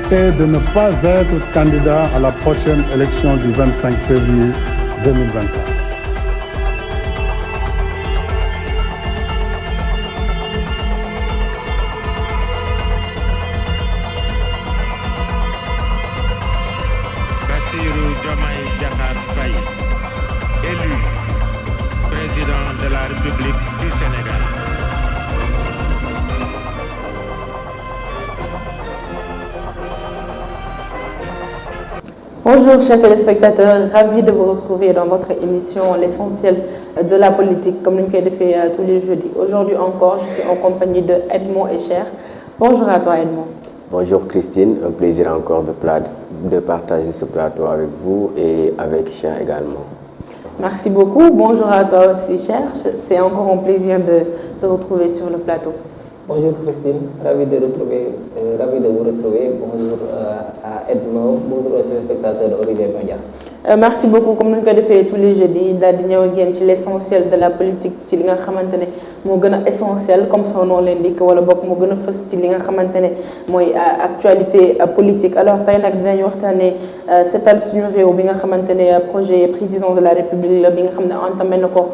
était de ne pas être candidat à la prochaine élection du 25 février 2023. Bassirou Diomaye Diakhar Faye, élu président de la République du Sénégal. Bonjour chers téléspectateurs, ravi de vous retrouver dans votre émission L'essentiel de la politique, comme nous le faisons tous les jeudis. Aujourd'hui encore, je suis en compagnie de Edmond et Cher. Bonjour à toi Edmond. Bonjour Christine, un plaisir encore de partager ce plateau avec vous et avec Cher également. Merci beaucoup, bonjour à toi aussi Cher, c'est encore un plaisir de te retrouver sur le plateau. Bonjour Christine, ravi de vous retrouver. Bonjour à Edmond, bonjour aux téléspectateurs d'Horizon Média. Merci beaucoup, comme nous le faisons tous les jeudis, de l'essentiel de la politique, ci li nga xamantene mo gëna essentiel comme son nom l'indique wala bok mo gëna fess ci li nga xamantene moy actualité politique. Alors tay nak dinañ waxtané sétal suñu réew bi nga xamantene projet président de la République la bi nga xamné entamé nako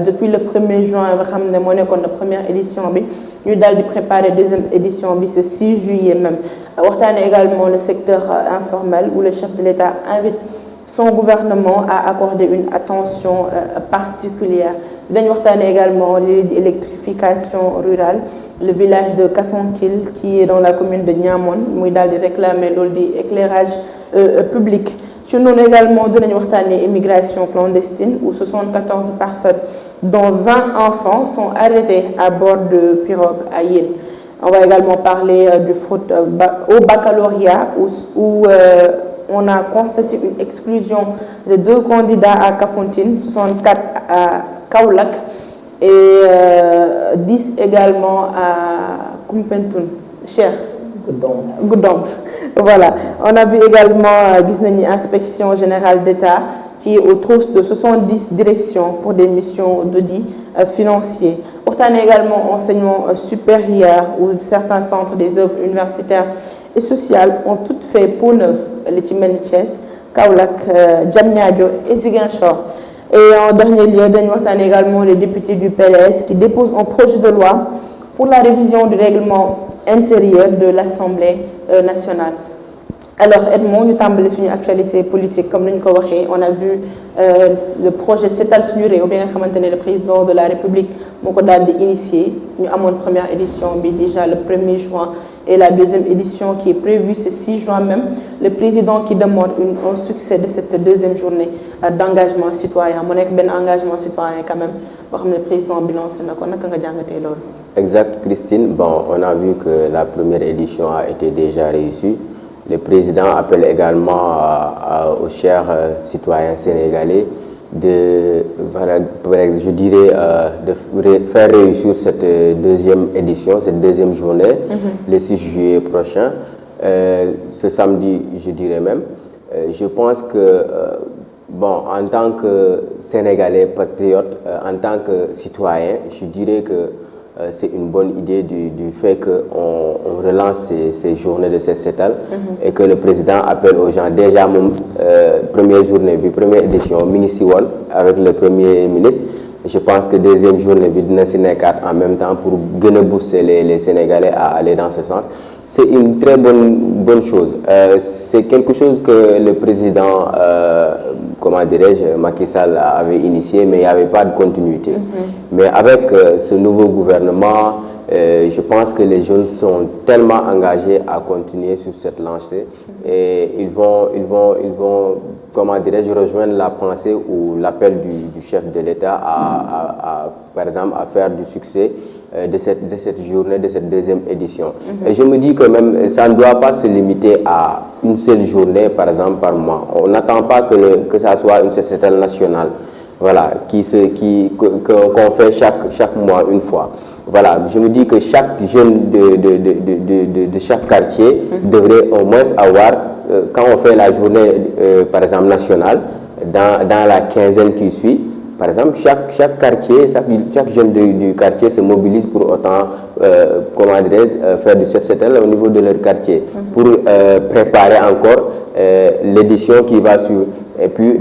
depuis le 1er juin nga xamné mo nekkoon la première édition bi ñu dal di préparer deuxième édition bi ce 6 juillet même. Waxtané également le secteur informel où le chef de l'État invite son gouvernement a accordé une attention particulière. Nous avons également l'électrification rurale, le village de Kassonkil qui est dans la commune de Niamon, où il a réclamé l'éclairage public. Nous avons également l'immigration clandestine où 74 personnes, dont 20 enfants, sont arrêtés à bord de pirogue à Yel. On va également parler du fraude au baccalauréat où on a constaté une exclusion de 2 candidats à Kafountine, 64 à Kaolack et 10 également à Koumpentoum, Cher Goudomp. Voilà. On a vu également l'inspection générale d'État qui est au trousses de 70 directions pour des missions d'audit financier. Pourtant également enseignement supérieur où certains centres des œuvres universitaires et sociales ont toutes fait peau neuve, les Thiès, Kaolack, Diamniadio et Ziguinchor. Et en dernier lieu, nous avons également les députés du PLS qui déposent un projet de loi pour la révision du règlement intérieur de l'Assemblée nationale. Alors Edmond, nous avons une actualité politique comme nous l'avons dit. On a vu le projet Setal Suñu Réew bi nga xamantene le président de la République moko dal di initié. Ñu amone première édition bi déjà le 1er juin et la deuxième édition qui est prévue ce 6 juin même. Le président qui demande un succès de cette deuxième journée d'engagement citoyen. Mo nek ben engagement citoyen quand même bo xamné le président bilancé nako naka nga jangaté lolu. Exact Christine, bon, on a vu que la première édition a été déjà réussie. Le président appelle également aux chers citoyens sénégalais de faire réussir cette deuxième édition, cette deuxième journée, le 6 juillet prochain, ce samedi, je dirais même. Je pense que, bon, en tant que Sénégalais patriote, en tant que citoyen, je dirais que c'est une bonne idée du fait qu'on relance ces journées de cette Setal et que le président appelle aux gens déjà première journée, puis première édition, ministre avec le premier ministre. Je pense que deuxième journée, en même temps pour booster les Sénégalais à aller dans ce sens. C'est une très bonne chose. C'est quelque chose que le président, comment dirais-je, Macky Sall avait initié, mais il n'y avait pas de continuité. Mais avec ce nouveau gouvernement, je pense que les jeunes sont tellement engagés à continuer sur cette lancée et ils vont comment dirais-je, rejoindre la pensée ou l'appel du chef de l'État par exemple, à faire du succès de cette journée, de cette deuxième édition. Et je me dis que même ça ne doit pas se limiter à une seule journée, par exemple, par mois. On n'attend pas que ça soit une Setal nationale, voilà, qu'on fait chaque mois une fois. Voilà, je me dis que chaque jeune de chaque quartier devrait au moins avoir, quand on fait la journée, par exemple, nationale, dans la quinzaine qui suit, par exemple, chaque quartier, chaque jeune du quartier se mobilise pour autant comment dirais-je, faire du set-setal au niveau de leur quartier pour préparer encore l'édition qui va suivre. Et puis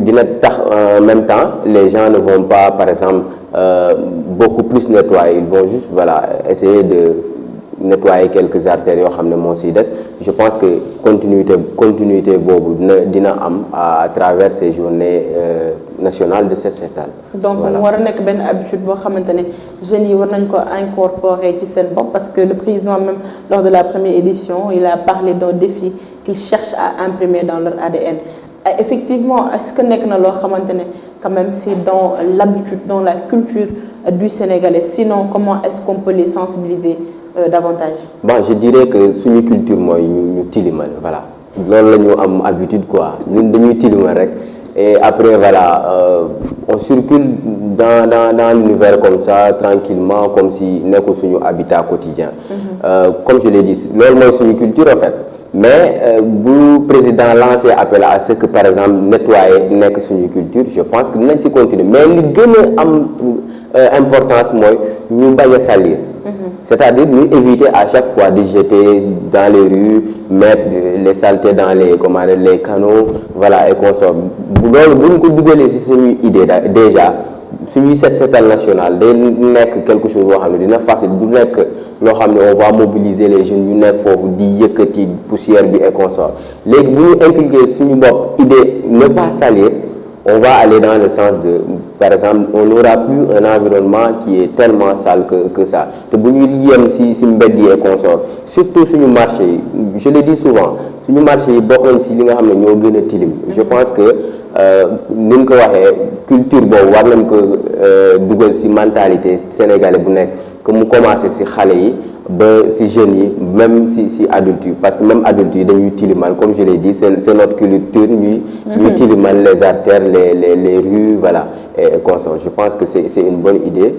en même temps les gens ne vont pas par exemple beaucoup plus nettoyer, ils vont juste voilà essayer de nettoyer quelques artères yoo xam ne moo siy des. Je pense que continuité boobu dina am à travers ces journées nationales de set-setal. Donc mu war a nekk benn habitude boo xamante ne jeunes yi war nañ ko incorporer ci seen bopp, parce que le président même lors de la première édition il a parlé d'un défi qu'ils cherchent à imprimer dans leur ADN. Effectivement, est-ce que nekk na loo xamante ne quand même c'est dans l'habitude, dans la culture du Sénégalais? Sinon, comment est-ce qu'on peut les sensibiliser davantage? Bon, je dirais que suñu culture mooy ñu tilimal, voilà. Loolu la ñu am habitude quoi. Ñun dañuy tilimal rek. Et après voilà, on circule dans l'univers comme ça tranquillement, comme si nekkul suñu habitat quotidien. Comme je l'ai dit, loolu mooy suñu culture en fait. Mais bu président lancé appel à ce que par exemple nettoyer nekk suñu culture, je pense que dinañ ci continuer, mais li gën a am importance mooy ñu bañ a salir. C'est-à-dire ñu éviter à chaque fois de jeter dans les rues, mettre les saletés dans les canaux, voilà, et consorts. Loolu bu ñu ko dugalee ci suñuy idée déjà suñuy set-setal national day nekk quelque chose boo xam ne dina facile, du nekk loo xam ne on va mobiliser les jeunes ñu nekk foofu di yëkkati poussière bi et consorts. Léegi bu ñu inculquer suñu bopp idée ne pas salir, on va aller dans le sens de, par exemple, on n'aura plus un environnement qui est tellement sale que ça. te bu ñu yem si mbedd yi et consorts, surtout suñu marché yi, je le dis souvent, suñu marché yi bokk nañ si li nga xam ne ñoo gën a tilim. Je pense que ni ñu ko waxee culture boobu war nañ ko dugal si mentalité sénégalais bu nekk, que mu commencé si xale yi ba si jeunes yi, même si adultes yi, parce que même adultes yi dañuy tilimal, comme je l'ai dit, c'est notre culture, ñuy tilimal les artères, les rues, voilà, et consorts. Je pense que c'est une bonne idée.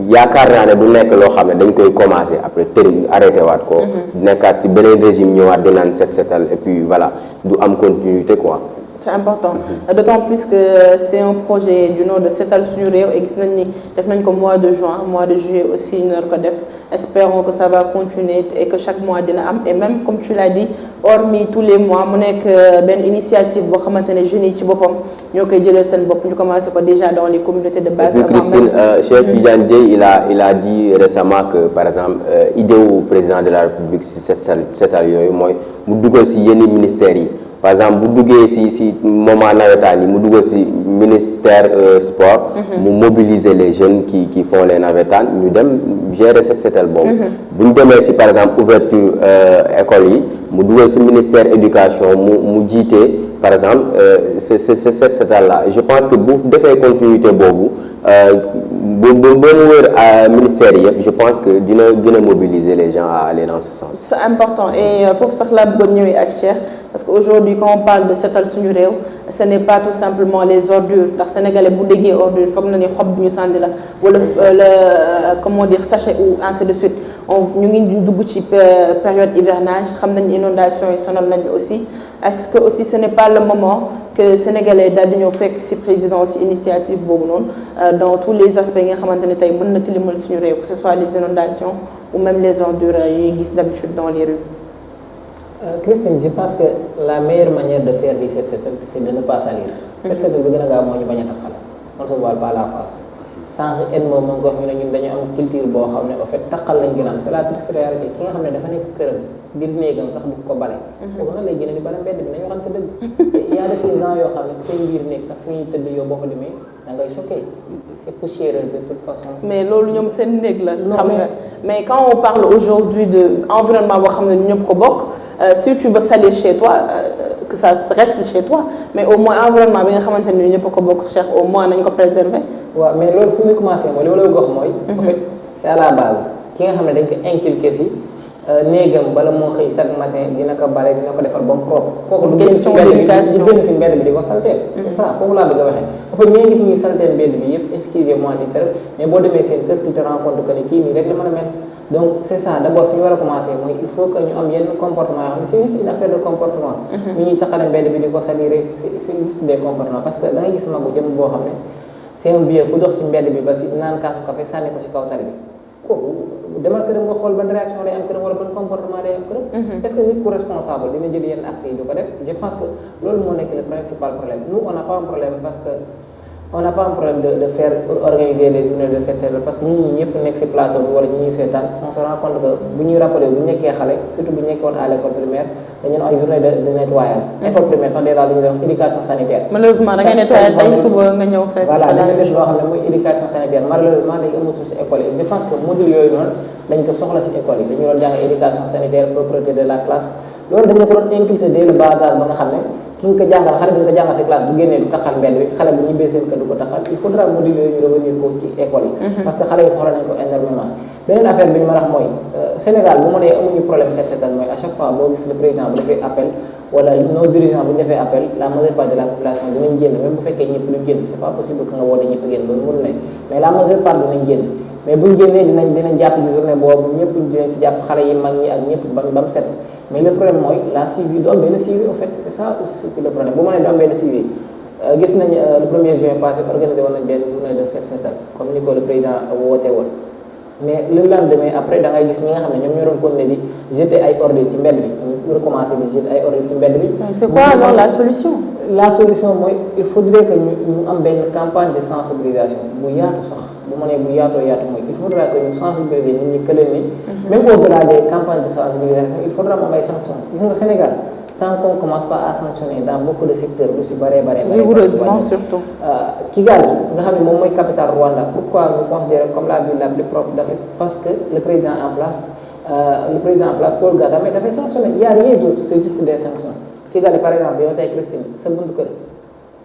Yaakaar naa ne du nekk loo xam ne dañ koy commencer après arrêté waat ko, nekkaat si beneen régime ñëwaat di naan set-setal, et puis voilà, du am continuité quoi. C'est important, d'autant plus que c'est un projet du nom de Setal Suñu Réew, et gis nañ ni def nañ ko mois de juin, mois de juillet aussi ñu nar ko def. Espérons que ça va continuer et que chaque mois dina am, et même comme tu l'as dit, hormis tous les mois mu nekk benn initiative boo xamante ne jeunes yi ci boppam ñoo koy jëlee seen bopp, ñu commencé ko déjà dans les communautés de base. Et puis Christine, Cheikh Tidiane Dièye il a dit récemment que par exemple idée wu président de la République si setal yooyu mooy mu dugal si yenn ministères yi. Par exemple bu duggee si moment nawetaan yi mu dugal si ministère sport, mu mobiliser les jeunes qui font les nawetaan ñu dem gérer set-setal boobu. Bu ñu demee si par exemple ouverture école yi mu dugal si ministère éducation mu jiite par exemple c'est set-setal là. Je pense que bu defee continuité boobu ba mu wër ministère yi yëpp, je pense que dina gën a mobiliser les gens à aller dans ce sens. C'est important, et foofu sax laa bëggoon ñëwee ak Cheikh, parce que aujourd'hui quand on parle de Setal Suñu Réew, ce n'est pas tout simplement les ordures, ndax sénégalais bu déggee ordure foog na ni xob bu ñu sànni la wala comment dire sachet ou ainsi de suite. ñu ngi dugg ci période hivernage, xam nañ inondation yi sonal nañ aussi. Est-ce que aussi ce n'est pas le moment que sénégalais daal di ñëw fekk ci président ci initiative boobu noonu dans tous les aspects yi nga xamante ne tey mën na tilimal suñu réew, que ce soit les inondations ou même les ordures yuy gis d'habitude dans les rues? Christine, je pense que la meilleure manière de faire du set-setal, c'est de ne pas salir. Set-setal bi gën a gaaw moo ñu bañ a taxal, on se voile pas la face. Sànq en moom moo ko wax ñu ne ñun dañu am culture boo xam ne en fait taxal lañ gën a am, c'est la triste réalité. Ki nga xam ne dafa nekk këram biir néegam sax du ko bale. kooku nan lay génne di bale mbedd bi, nañu waxante dëgg. Il y a de ces gens yoo xam ne seen biir néeg sax fu ñuy tëdd yow boo fa demee da ngay choqué, c'est poussiéreux de toute façon. Mais loolu ñoom seen néeg la. xam nga mais quand on parle aujourd'hui de environnement boo xam ne ñëpp ko bokk, si tu veux salir chez toi, que ça reste chez toi, mais au moins environnement bi nga xamante ne ñëpp ko bokk, Cheikh, au moins nañ ko préserver. waaw mais loolu fu muy commencé mooy li ma la wax mooy. en fait c'est à la base ki nga xam ne dañ ko inculqué si néegam bala moo xëy chaque matin dina ko bare, dina ko defar ba mu propre. kooku du génn si mbedd bi di ko salteel. c'est ça foofu laa bëgg a waxee. en fait ñi gis ñuy salteel mbedd bi yëpp, excusez-moi du terme, mais boo demee seen kër tu te rends compte que ni kii nii rek la mën a mel. Donc c'est ça, d'abord fi ñu war a commencer mooy il faut que ñu am yenn comportement yoo xam ne c'est juste une affaire de comportement. ñu ñuy taxale mbedd bi di ko salir, c'est juste des comportements, parce que da ngay gis magu jëm boo xam ne c'est un vieux ku dox si mbedd bi ba si naan kaasu café sànni ko si kaw tali bi kooku demal këram nga xool ban réaction lay am këram wala ban comportement lay am këram. est-ce que nit ku responsable dina jël yenn actes yi du ko def je pense que loolu moo nekk le principal problème nous on n'a pas un problème parce que on n'a pas un problème de faire organiser les journées de cette parce que ñun ñi ñëpp nekk ci plateau bi wala ñu ñuy seetaan on se rend compte que bu ñuy rappelé bu ñu nekkee xale surtout bu ñu nekkoon à l'école primaire dañu ay journée de nettoyage. école primaire sax déjà dañuy def éducation sanitaire. malheureusement da ngay nettoyé tey suba nga ñëw fekk. voilà dañu def loo xam ne mooy éducation sanitaire malheureusement dañu amatul ci école yi je pense que module yooyu noonu dañ ko soxla ci école yi dañu doon jàng éducation sanitaire propreté de la classe loolu dañu ko doon inculquer dès le bas âge ba nga xam ne ki nga ko jàngal xale bi nga ko jàngal ci classe bu génnee du taxal mbedd bi xale bu ñibbee seen kër du ko taxal il faudra module yooyu ñu revenir ko ci école yi parce que xale yi soxla nañ ko énormément beneen affaire bi ñu ma wax mooy Sénégal bu ma nee amuñu problème set setal mooy à chaque fois boo gis le président bu defee appel wala nos dirigeants bu ñu defee appel la majeure part de la population dinañ génn même bu fekkee ñëpp duñ génn c'est pas possible que nga woote ñëpp génn loolu mënu ne mais la majeure part dinañ génn mais buñ génnee dinañ jàpp ci journée boobu ñëpp dinañ si jàpp xale yi mag ñi ak ñëpp ba mu set mais le problème mooy la suivi du am benn suivi au fait c'est ça aussi le problème bu ma nee du am benn suivi gis nañ le 1er juin passé organisé woon nañ benn journée de set setal comme ni ko le président woote woon mais le lendemain après da ngay gis ñi nga xam ne ñoom ñoo doon continuer di jeter ay ordures ci mbedd bi ñu recommencer di jeter ay ordures ci mbedd bi. c'est quoi alors la solution. la solution mooy il faudrait que ñu am benn campagne de sensibilisation bu yaatu sax bu ma nee bu yaatoo yaatu mooy il faudra que ñu sensibiliser nit ñi kële ni même au-delà des campagnes de sensibilisation il faudra mu am ay sanctions gis nga Sénégal tant qu'on commence pas à sanctionner dans beaucoup de secteurs lu si bare. rigoureusement surtout. Kigali nga xam ne moom mooy capitale Rwanda pourquoi nous considérons comme la ville la plus propre d'Afrique parce que le président en place Paul Kagame dafay sanctionner il y a rien d'autre c'est juste des sanctions Kigali par exemple yow tey Christine sa buntu kër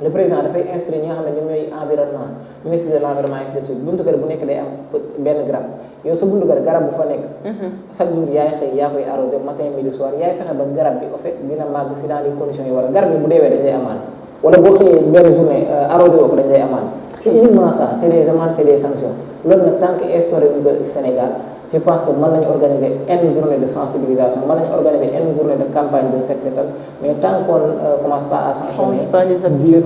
le président dafay instruire ñi nga xam ne ñoom ñooy environnement ministre de l'environnement ainsi de suite buntu kër bu nekk day am benn garab yow sa buntu kër garab bu fa nekk chaque jour yaay xëy yaa koy arrosé matin midi soir yaay fexe ba garab bi au fait dina màgg si dans les conditions yi war a garab bi bu deewee dañ lay amaan wala boo xëyee benn journée arrosé woo ko dañ lay amaan c'est uniquement ça c'est des amendes c'est des sanctions loolu nag tant que instauré ñu ko Sénégal je pense que mën nañu organiser une journée de sensibilisation mën nañu organiser une journée de campagne de set setal mais tant qu'on commence pas à sanctionner dire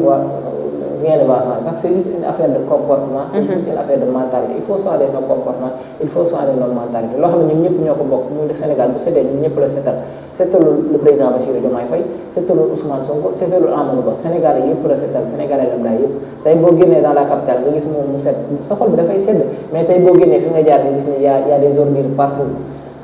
rien ne va changer parce que c'est juste une affaire de comportement c'est juste une affaire de mentalité il faut changer nos comportements il faut changer nos mentalités loo xam ne ñun ñëpp ñoo ko bokk muy de Sénégal bu setee ñun ñëpp la setal setalul le président Bassirou Diomaye Faye setalul Ousmane Sonko setalul Amadou Ba Sénégal yëpp la setal Sénégalais lam daay yëpp tey boo génnee dans la capitale nga gis moom mu set sa xol bi dafay sedd mais tey boo génnee fi nga jaar nga gis ne y a des ordures partout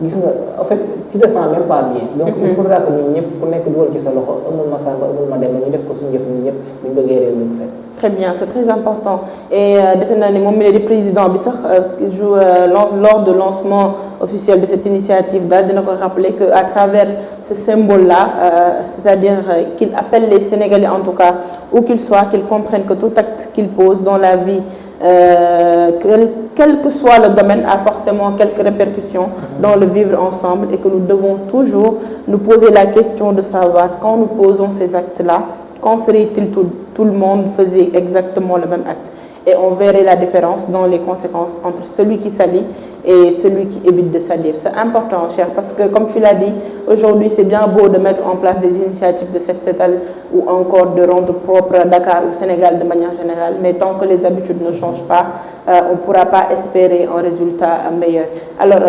gis nga en fait tu te sens même pas bien donc il faudra que ñun ñëpp ku nekk dugal ci sa loxo amul ma sàmba amul ma dem ñu def ko suñu jëf ñun ñëpp ñu bëggee réew mi set. Très bien, c'est très important. Et le président Bissak joue lors de lancement officiel de cette initiative, il faut rappeler qu'à travers ce symbole-là, c'est-à-dire qu'il appelle les Sénégalais en tout cas, où qu'ils soient, qu'ils comprennent que tout acte qu'ils posent dans la vie, quel que soit le domaine, a forcément quelques répercussions dans le vivre ensemble et que nous devons toujours nous poser la question de savoir quand nous posons ces actes-là, quand serait-il tout le monde faisait exactement le même acte et on verrait la différence dans les conséquences entre celui qui salit et celui qui évite de salir. C'est important, cher, parce que comme tu l'as dit, aujourd'hui c'est bien beau de mettre en place des initiatives de set setal ou encore de rendre propre Dakar ou Sénégal de manière générale, mais tant que les habitudes ne changent pas, on ne pourra pas espérer un résultat meilleur. Alors,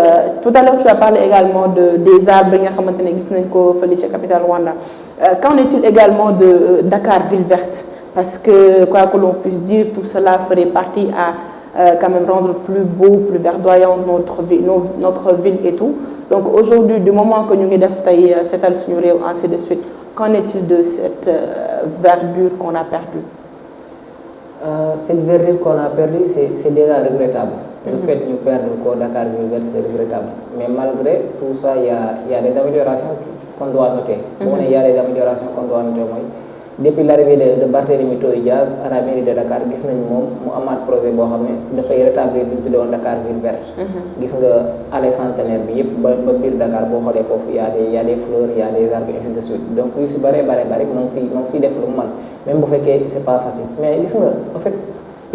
tout à l'heure tu as parlé également des arbres qui capitale Rwanda. Qu'en est-il également de Dakar ville verte? Parce que, quoi que l'on puisse dire, tout cela ferait partie à quand même rendre plus beau, plus verdoyant notre ville et tout. Donc aujourd'hui, du moment que nous avons cette alsunurée, ainsi de suite, qu'en est-il de cette verdure qu'on a perdue? Cette verdure qu'on a perdue, c'est déjà regrettable. Le fait de perdre le Dakar ville verte, c'est regrettable. Mais malgré tout ça, il y a des améliorations qu'on doit noter. Il y a des améliorations qu'on doit noter. Depuis l'arrivée de Barthélémy Diaz à la mairie de Dakar, gis nañ moom mu amaat projet boo xam ne dafay rétablir li ñu tuddoon Dakar ville verte. gis nga allée centenaire bi yëpp ba biir Dakar boo xoolee foofu y a des fleurs, y a des arbres ainsi de suite donc yu si bare moom si def lu mu mën même bu fekkee c'est pas facile mais gis nga en fait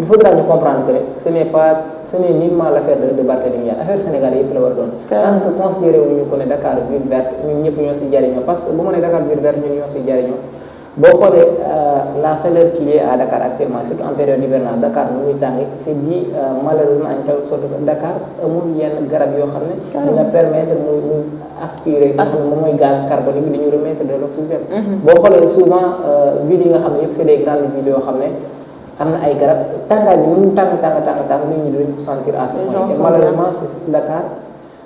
il faudra ñu comprendre que ce n'est nullement l'affaire de Barthélémy Diaz affaire Sénégal yëpp la war a doon. tant que considéré wuñu ko ne Dakar ville verte ñun ñëpp ñoo si jariñoo parce que bu ma nee Dakar ville verte ñun ñoo si jariñoo boo xoolee la chaleur qu'il y a à Dakar actuellement surtout en période hivernale Dakar nu muy tàngee c'est dit malheureusement en quelque sorte que Dakar amul yenn garab yoo xam ne dina permettre mu aspirer nga xam ne moom mooy gaz carbonique bi dañu remettre de l'oxygène. boo xoolee souvent villes yi nga xam ne yëpp c'est des grandes villes yoo xam ne am na ay garab tàngaay bi nu mu tàng nit ñi duñ ko sentir à ce point et malheureusement c'est Dakar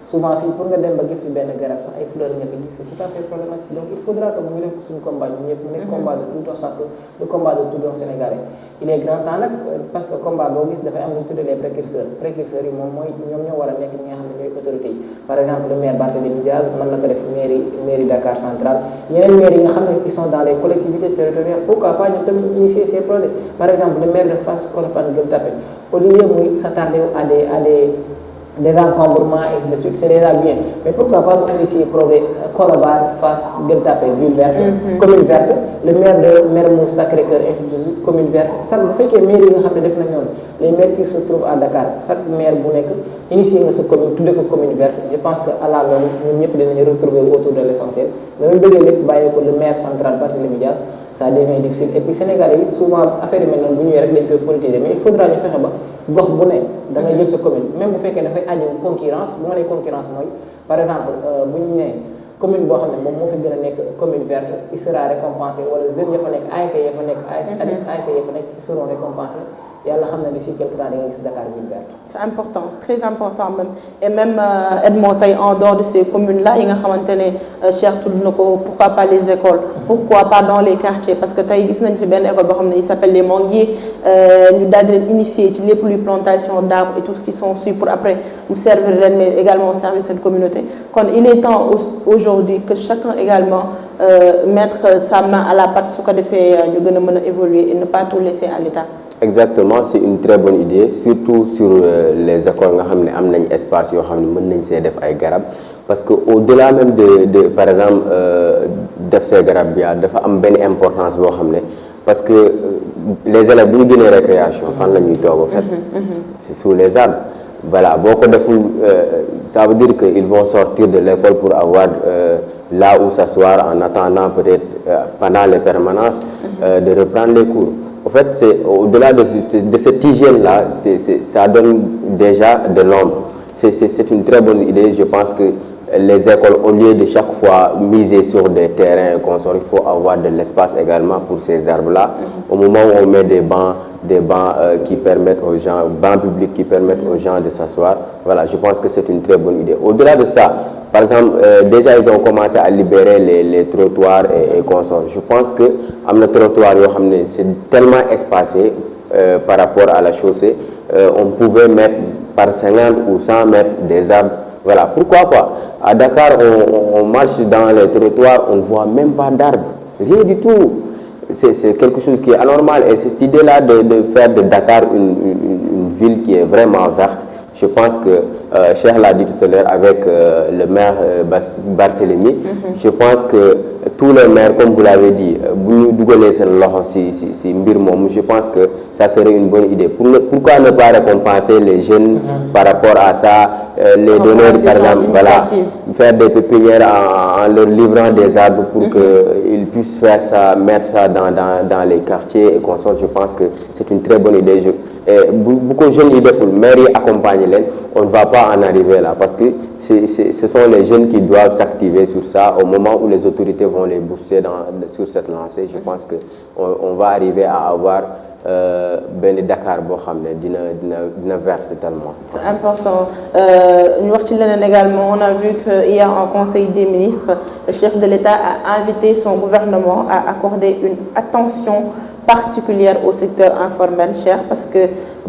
souvent fii pour nga dem ba gis fi benn garab sax ay fleurs nga fi gis c'est tout à fait problématique donc il faudra que mu def ko suñu combat ñu ñëpp mu nekk combat de tout un chacun le combat de tout un Sénégalais il est grand temps nag parce que combat boo gis dafay am lu ñu tuddee les précurseurs yi moom mooy ñoom ñoo war a nekk ñi nga xam ne ñooy autorités yi par exemple le maire Barthélémy Diaz mën na ko def mairie Dakar centrale yeneen maires yi nga xam ne ils sont dans les collectivités territoriales pourquoi pas ñoom tamit initier ces projets par exemple le maire de Fass Colobane Gueule Tapée au lieu muy s'attarder à des encombrements et ainsi de suite c'est déjà bien mais pourquoi pas mu initier projet Colobane Fass Gueule Tapée ville verte commune verte le maire de Mermoz Sacré-Cœur ainsi de suite commune verte sax bu fekkee maire yi nga xam ne def na ñoom les maires qui se trouvent à Dakar chaque maire bu nekk initier nga sa commune tuddee ko commune verte je pense que à la longue ñun ñëpp dinañu retrouver autour de l'essentiel mais bu bëggee lépp bàyyi ko le maire central Barthélémy Dias ça devient difficile et puis Sénégal yi souvent affaire yi mel noonu bu ñëwee rek dañ koy politiser mais il faudra ñu fexe ba gox bu ne da ngay jël sa commune même bu fekkee dafay aju concurrence bu ma nee concurrence mooy par exemple bu ñu nee commune boo xam ne moom moo fi gën a nekk commune verte il sera récompensé wala jeunes ya fa nekk ASC ya fa nekk ASC ya fa nekk ils seront récompensés yàlla xam na d'ici quelque temps da nga gis Dakar ville verte. c'est important très important même et même Edmond tey en dehors de ces communes là yi nga xamante ne Cheikh tudd na ko pourquoi pas les écoles pourquoi pas dans les quartiers parce que tey gis nañ fi benn école boo xam ne il s'appelle les Manguiers ñu daal di leen initier ci lépp luy plantation d'arbres et tout ce qui s'ensuit pour après mu servir leen mais également servir cette communauté kon il est temps aujourd'hui que chacun également mettre sa main à la pâte su ko defee ñu gën a mën a évoluer et ne pas tout laisser à l'état. Exactement c'est une très bonne idée surtout sur les écoles nga xam ne am nañ espace yoo xam ne mën nañ see def ay garab parce que au-delà même de par exemple def see garab bi dafa am benn importance boo xam ne parce que les élèves bu ñu génnee récréation fan la ñuy toog en fait c'est sous les arbres voilà boo ko deful ça veut dire que ils vont sortir de l'école pour avoir là où s'asseoir en attendant peut-être pendant les permanences de reprendre les cours. En fait, c'est au-delà de cette hygiène-là, ça donne déjà de l'ombre. C'est une très bonne idée. Je pense que les écoles, au lieu de chaque fois miser sur des terrains consorts, il faut avoir de l'espace également pour ces arbres-là. Au moment où on met des bancs qui permettent aux gens, bancs publics qui permettent aux gens de s'asseoir, voilà, je pense que c'est une très bonne idée. Au-delà de ça, par exemple, déjà ils ont commencé à libérer les trottoirs et consorts. Je pense que am na trottoir yoo xam ne c'est tellement espacé par rapport à la chaussée, on pouvait mettre par 50 ou 100 mètres des arbres. Voilà, pourquoi pas? À Dakar, on marche dans les trottoirs, on ne voit même pas d'arbres, rien du tout. C'est quelque chose qui est anormal et cette idée-là de faire de Dakar une ville qui est vraiment verte, je pense que Cheikh l'a dit tout à l'heure avec le maire Barthélémy, je pense que tous les maires, comme vous l'avez dit, bu ñu dugalee seen loxo si mbir moomu, je pense que ça serait une bonne idée. Pourquoi ne pas récompenser les jeunes par rapport à ça, les donner par exemple, voilà, faire des pépinières en leur livrant des arbres pour qu'ils puissent faire ça, mettre ça dans les quartiers et consorts. Je pense que c'est une très bonne idée. Beaucoup de jeunes yi deful, maire yi accompagner leen, on ne va pas en arriver là parce que ce sont les jeunes qui doivent s'activer sur ça au moment où les autorités vont les booster sur cette lancée. Je pense que on va arriver à avoir benn Dakar boo xam ne dina verte tellement. C'est important. Ñu wax ci leneen également, on a vu que hier en Conseil des ministres, le chef de l'État a invité son gouvernement à accorder une attention particulière au secteur informel, cher, parce que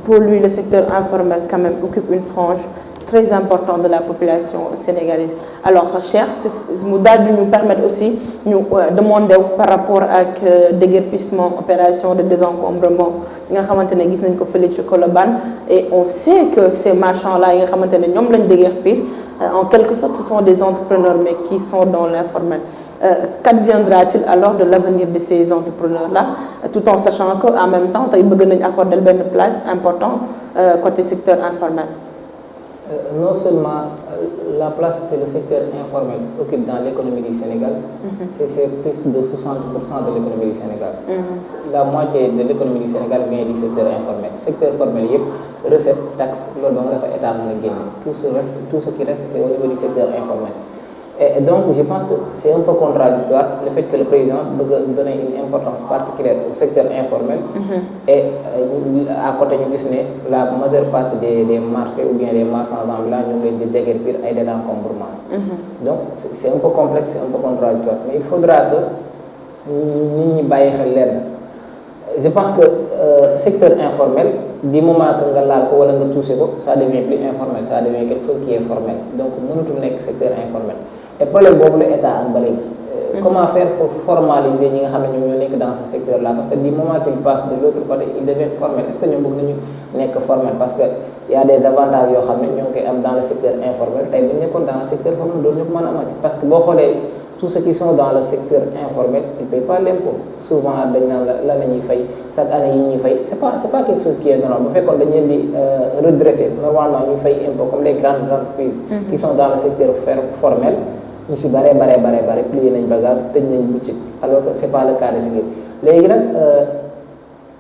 pour lui le secteur informel quand même occupe une frange très importante de la population sénégalaise. Alors cher, mu daal di ñu permettre aussi ñu demander par rapport ak déguerpissement opération de désencombrement yi nga xamante ne gis nañ ko fële ci Colobane et on sait que ces marchands là yi nga xamante ne ñoom lañ déguerpir en quelque sorte ce sont des entrepreneurs mais qui sont dans l'informel. Qu'adviendra-t-il alors de l'avenir de ces entrepreneurs-là, tout en sachant que en même temps tey bëgg nañ accorder benn place important côté secteur informel. Non seulement la place que le secteur informel occupe dans l'économie du Sénégal, c'est plus de 60% de l'économie du Sénégal. La moitié de l'économie du Sénégal vient du secteur informel. Secteur formel, recettes, taxes, l'État tout ce qui reste, c'est au niveau du secteur informel. Et donc, je pense que c'est un peu contradictoire le fait que le président veut donner une importance particulière au secteur informel et à côté nous la majeure partie des marchés ou bien des marchands ambulants nous les déguerpir et des encombrements. Donc, c'est un peu complexe, c'est un peu contradictoire. Mais il faudra que nous n'y baillons. Je pense que le secteur informel, du moment que nous touché, ça devient plus informel, ça devient quelque chose qui est formel. Donc, nous sommes le secteur informel. Et le problème c'est l'État en Balai. Comment faire pour formaliser les gens qui sont dans ce secteur-là? Parce que du moment qu'ils passent de l'autre côté, ils deviennent formels. Est-ce que nous sommes formels? Parce qu'il y a des avantages dans le secteur informel. Et dans le secteur formel, parce que tous ceux qui sont dans le secteur informel, ils ne payent pas l'impôt. Souvent, chaque année, ils payent. Ce n'est pas quelque chose qui est normal. Le fait qu'on redresser, normalement, ils payent l'impôt comme les grandes entreprises qui sont dans le secteur formel. Nous sommes barrés, pliés les bagages, tenus une boutique. Alors que ce n'est pas le cas de figure. Les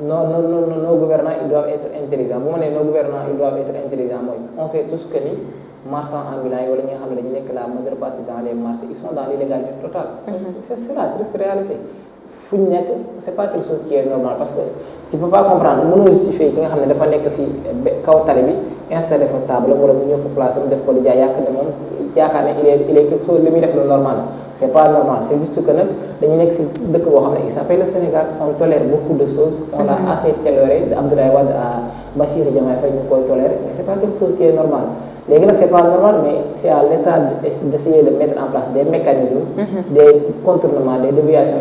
nos gouvernants, ils doivent être intelligents. Nos gouvernants, ils doivent être intelligents. On sait tous que les marchands ambulants, la majeure partie dans les marchés, ils sont dans l'illégalité totale. C'est la triste réalité. Ce n'est pas quelque chose qui est normal parce que tu ne peux pas comprendre. On peut justifier que les gens qui sont installé une table, ils sont placés, il est quelque chose de normal. Ce n'est pas normal. C'est juste que il s'appelle le Sénégal, on tolère beaucoup de choses, on a assez toléré, Abdoulaye Wade à Bachir Diomaye Faye nous tolère, mais ce n'est pas quelque chose qui est normal. Les gens, ce n'est pas normal, mais c'est à l'État d'essayer de mettre en place des mécanismes, des contournements, des déviations.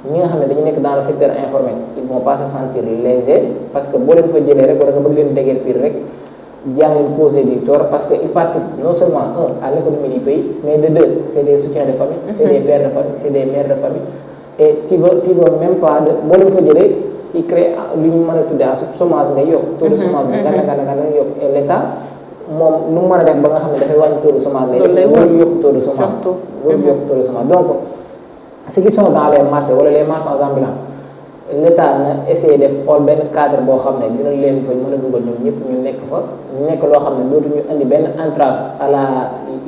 Ñi nga xamné dañu nek dans le secteur informel, ils vont pas se sentir lésés parce que bo leen fa jëlé rek wala nga bëgg leen déguer pire rek yaa ngi poser du tort parce qu'ils participent non seulement à l'économie du pays, mais de deux, c'est des soutiens de famille, c'est des pères de famille, c'est des mères de famille. Et tu veux même pas de bo leen fa jëlé ci créer lu ñu mëna tuddé chômage nga yok taux de chômage nga yok et l'état mom nu mëna def ba nga xamné da fay wañ taux de chômage lay yok taux de chômage donc ceux qui sont dans les marchés ou les marchands ambulants, l'État a essayé de faire un cadre pour que les gens puissent entrave à la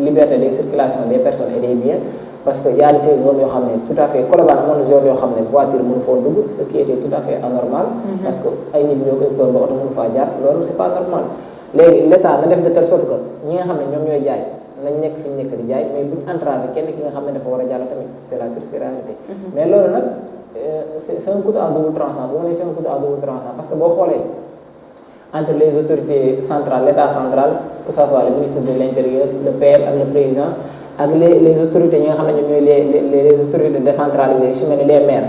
liberté de circulation des personnes et des biens. Parce qu'il y a ces zones tout à fait collaborables, des zones où les voitures ne ce qui était tout à fait anormal. Parce que les gens qui ont des c'est pas normal. L'État a fait de telle sorte que les gens qui ont nañ nekk fi ñu nekk di jaay mais buñ entravé kenn ki nga xam ne dafa war a jàll tamit c'est la triste réalité mais loolu nag c'est un couteau à double tranchant bu ma nee c'est un couteau à double tranchant parce que boo xoolee entre les autorités centrales l'état central que ça soit le ministre de l'intérieur le PM ak le président ak les autorités yi nga xam ne ñoom ñooy les autorités décentralisées su mel ni les maires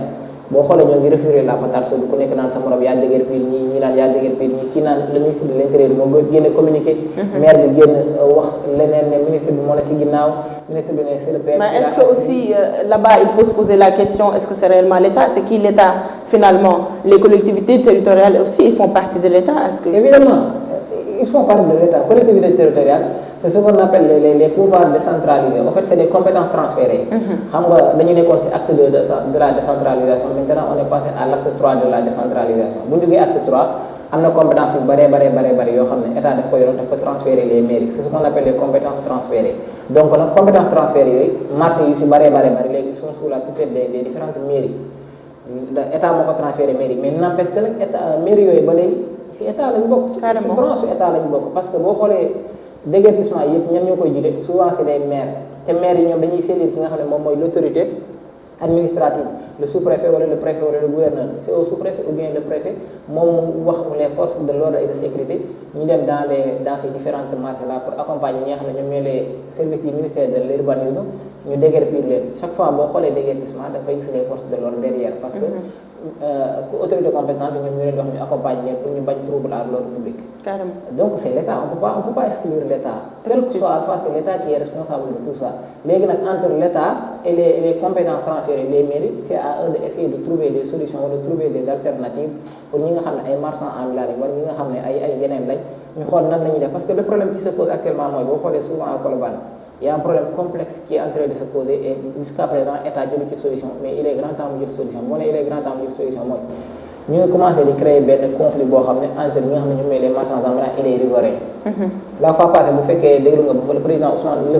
boo xoolee ñoo ngi référé la patate chaude ku nekk naan sa morom yaa jegeel piir ñi naan yaa jegeel piir ñi kii naan le ministre de l'intérieur moo génne communiqué maire bi génn wax leneen ne ministre bi moo ne si ginnaaw ministre bi ne c'est le PM. Mais est-ce que aussi là-bas il faut se poser la question est-ce que c'est réellement l'État? C'est qui l'État finalement? Les collectivités territoriales aussi ils font partie de l'État? Est-ce que évidemment ils font partie de l'État. Collectivités territoriales c'est ce qu'on appelle les pouvoirs décentralisés. En fait c'est des compétences transférées. Xam nga dañu nekkoon ci acte 2 de la décentralisation. Maintenant on est passé à l'acte 3 de la décentralisation. Bu ñu jógee acte 3 am na compétences yu bare yoo xam ne état daf ko yoroon daf ko transférer les mairies. C'est ce qu'on appelle les compétences transférées. Donc nag compétences transférées yooyu marché yu ci bare léegi sont sous la tutelle des différentes mairies. État moo ko transféré mairie mais n'empêche que nag état mairie yooyu ba léegi ci état lañ bokk. ci branche état lañ bokk parce que boo xoolee déguerpissement yëpp ñan ñoo koy jiite souvent c'est des maires te maires yi ñoom dañuy saisir ki nga xam ne moom mooy l'autorité administrative le sous-préfet wala le préfet wala le gouverneur c'est au sous-préfet ou bien le préfet moom wax les forces de l'ordre et de sécurité ñu dem dans ces différentes marchés là pour accompagner ñi nga xam ne ñoom ñooy les services du ministère de l'urbanisme ñu déguerpir leen chaque fois boo xoolee déguerpissement da fay gis les forces de l'ordre derrière parce que autorité compétente ñoom ñu leen wax ñu accompagner leen pour ñu bañ trouble à l'ordre public. Carrément. Donc c'est l'État, on peut pas exclure l'État. Quel que soit Alpha, c'est l'État qui est responsable de tout ça. Mais entre l'État et les compétences transférées, les mairies, c'est à eux d'essayer de trouver des solutions, de trouver des alternatives pour ñi nga xam ne ay marchands ambulants wala ñi nga xam ne ay yeneen lañ ñu xool nan la ñuy def parce que le problème qui se pose actuellement mooy boo xoolee souvent à Colobane il y a un problème complexe qui est en train de se poser et jusqu'à présent état jëlu ci solution mais il est grand temps mu jël solution boo nee il est grand temps mu jël solution mooy ñu ngi commencé di créer benn conflit boo xam ne entre ñi nga xam ne ñu may les marchands ambulants et les riverains. La fois passée bu fekkee déglu nga bu fa le président Ousmane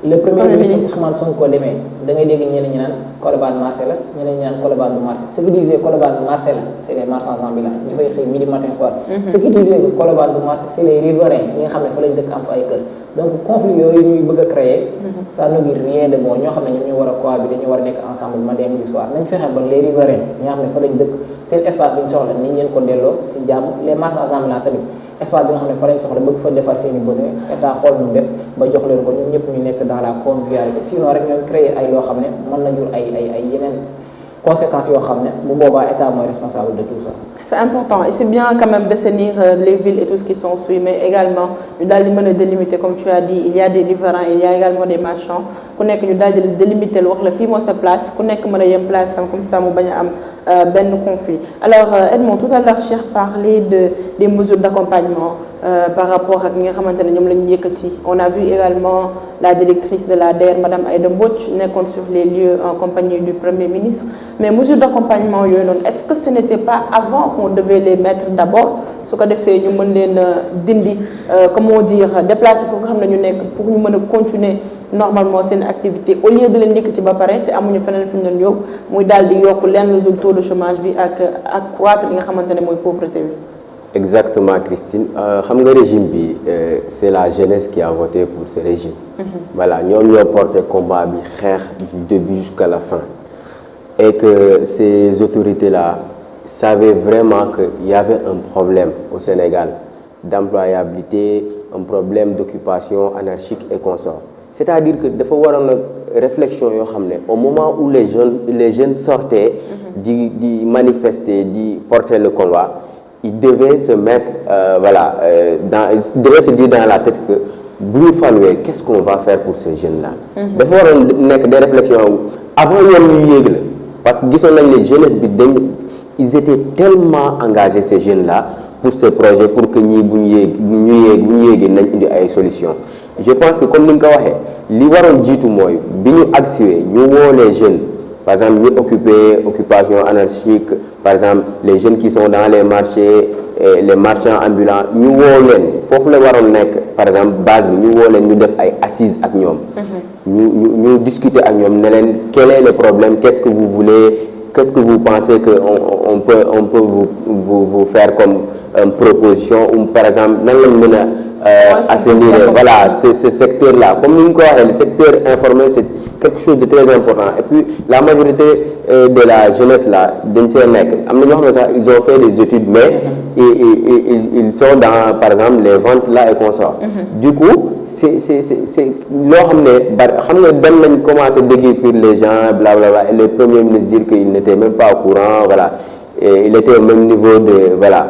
le premier ministre Ousmane Sonko demee da ngay dégg ñeneen ñi naan Colobane marché la ñeneen ñi naan Colobane du marché ce qui disait Colobane marché la c' est les marchands ambulants ñu fay xëy midi matin soir. ce qui disait que Colobane du marché c' est les riverains ñi nga xam ne fa lañ dëkk am fa ay kër donc conflit yooyu ñuy bëgg a créer ça n'augure rien de bon ñoo xam ne ñoom ñu war a cohabiter ñu war a nekk ensemble matin midi soir nañ fexe ba les riverains ñi nga xam ne fa lañ dëkk seen espace bi ñu soxla nañ leen ko delloo si jàmm les marchands ambulants tamit espace bi nga xam ne fa lañ soxla bëgg fa defar seen i besoin état xool nu def ba jox leen ko ñoom ñëpp ñu nekk dans la convivialité sinon rek ñoom créer ay loo xam ne mën na jur ay yeneen conséquences yoo xam ne bu boobaa état mooy responsable de tout ça. C'est important et c'est bien quand même d'assainir les villes et tout ce qui s'ensuit mais également ñu daal di mën a délimiter comme tu as dit il y a des riverains il y a également des marchands ku nekk ñu daal di délimiter wax la fii mooy sa place ku nekk mën a yem place am comme ça mu bañ a am benn conflit. Alors Edmond tout à l'heure Cheikh parlait des mesures d'accompagnement par rapport ak ñi nga xamante ne ñoom la ñu yëkkati on a vu également la directrice de la DER madame Aïda Mbodj nekkoon sur les lieux en compagnie du premier ministre mais mesures d'accompagnement yooyu noonu est-ce que ce n'était pas avant qu'on devait les mettre d'abord su ko defee ñu mën leen dindi comment dire déplacer foofu nga xam ne ñu nekk pour ñu mën a continuer normalement seen activité au lieu de leen yëkkati ba pare te amuñu feneen fi ñu leen yóbbu muy daal di yokk lenn du taux de chômage bi ak accroître li nga xamante ne mooy pauvreté bi. Exactement Christine xam nga régime bi c'est la jeunesse qui a voté pour ce régime. Voilà ñoom ñoo porté combat bi xeex du début jusqu'à la fin et que ces autorités-là savaient vraiment qu'il y avait un problème au Sénégal d'employabilité, un problème d'occupation anarchique et consorts. C'est-à-dire que dafa waroon a réflexion yoo xam ne au moment où les jeunes sortaient di manifester di porter le combat ils devaient se mettre ils devaient se dire dans la tête que bu ñu faluwee qu'est-ce qu'on va faire pour ces jeunes-là. dafa waroon nekk des réflexions avant ñoom ñu yéeg la parce que gisoon nañ les jeunesse bi ils étaient tellement engagés ces jeunes-là pour ce projet pour que ñii bu ñu yéegee nañ indi ay solutions. Je pense que comme ni nga ko waxee li waroon jiitu mooy bi ñu agsiwee ñu woo les jeunes par exemple ñu occupation anarchique par exemple les jeunes qui sont dans les marchés les marchands ambulants ñu woo leen foofu la waroon nekk par exemple base bi ñu woo leen ñu def ay assises ak ñoom. ñu discuter ak ñoom ne leen quel est le problème qu'est-ce que vous voulez qu'est-ce que vous pensez que on peut vous faire comme proposition ou par exemple nan lañ mën a assainir voilà ce secteur-là comme ni ñu ko waxee le secteur informel c'est quelque chose de très important et puis la majorité de la jeunesse là dañ see nekk am na ñoo xam ne sax ils ont fait des études mais ils sont dans par exemple les ventes là et consorts. Du coup c'est loo xam ne bari xam nga dem nañ commencer déguerpir les gens blablabla et le premier ministre dire qu'il n'était même pas au courant voilà et il était au même niveau de voilà.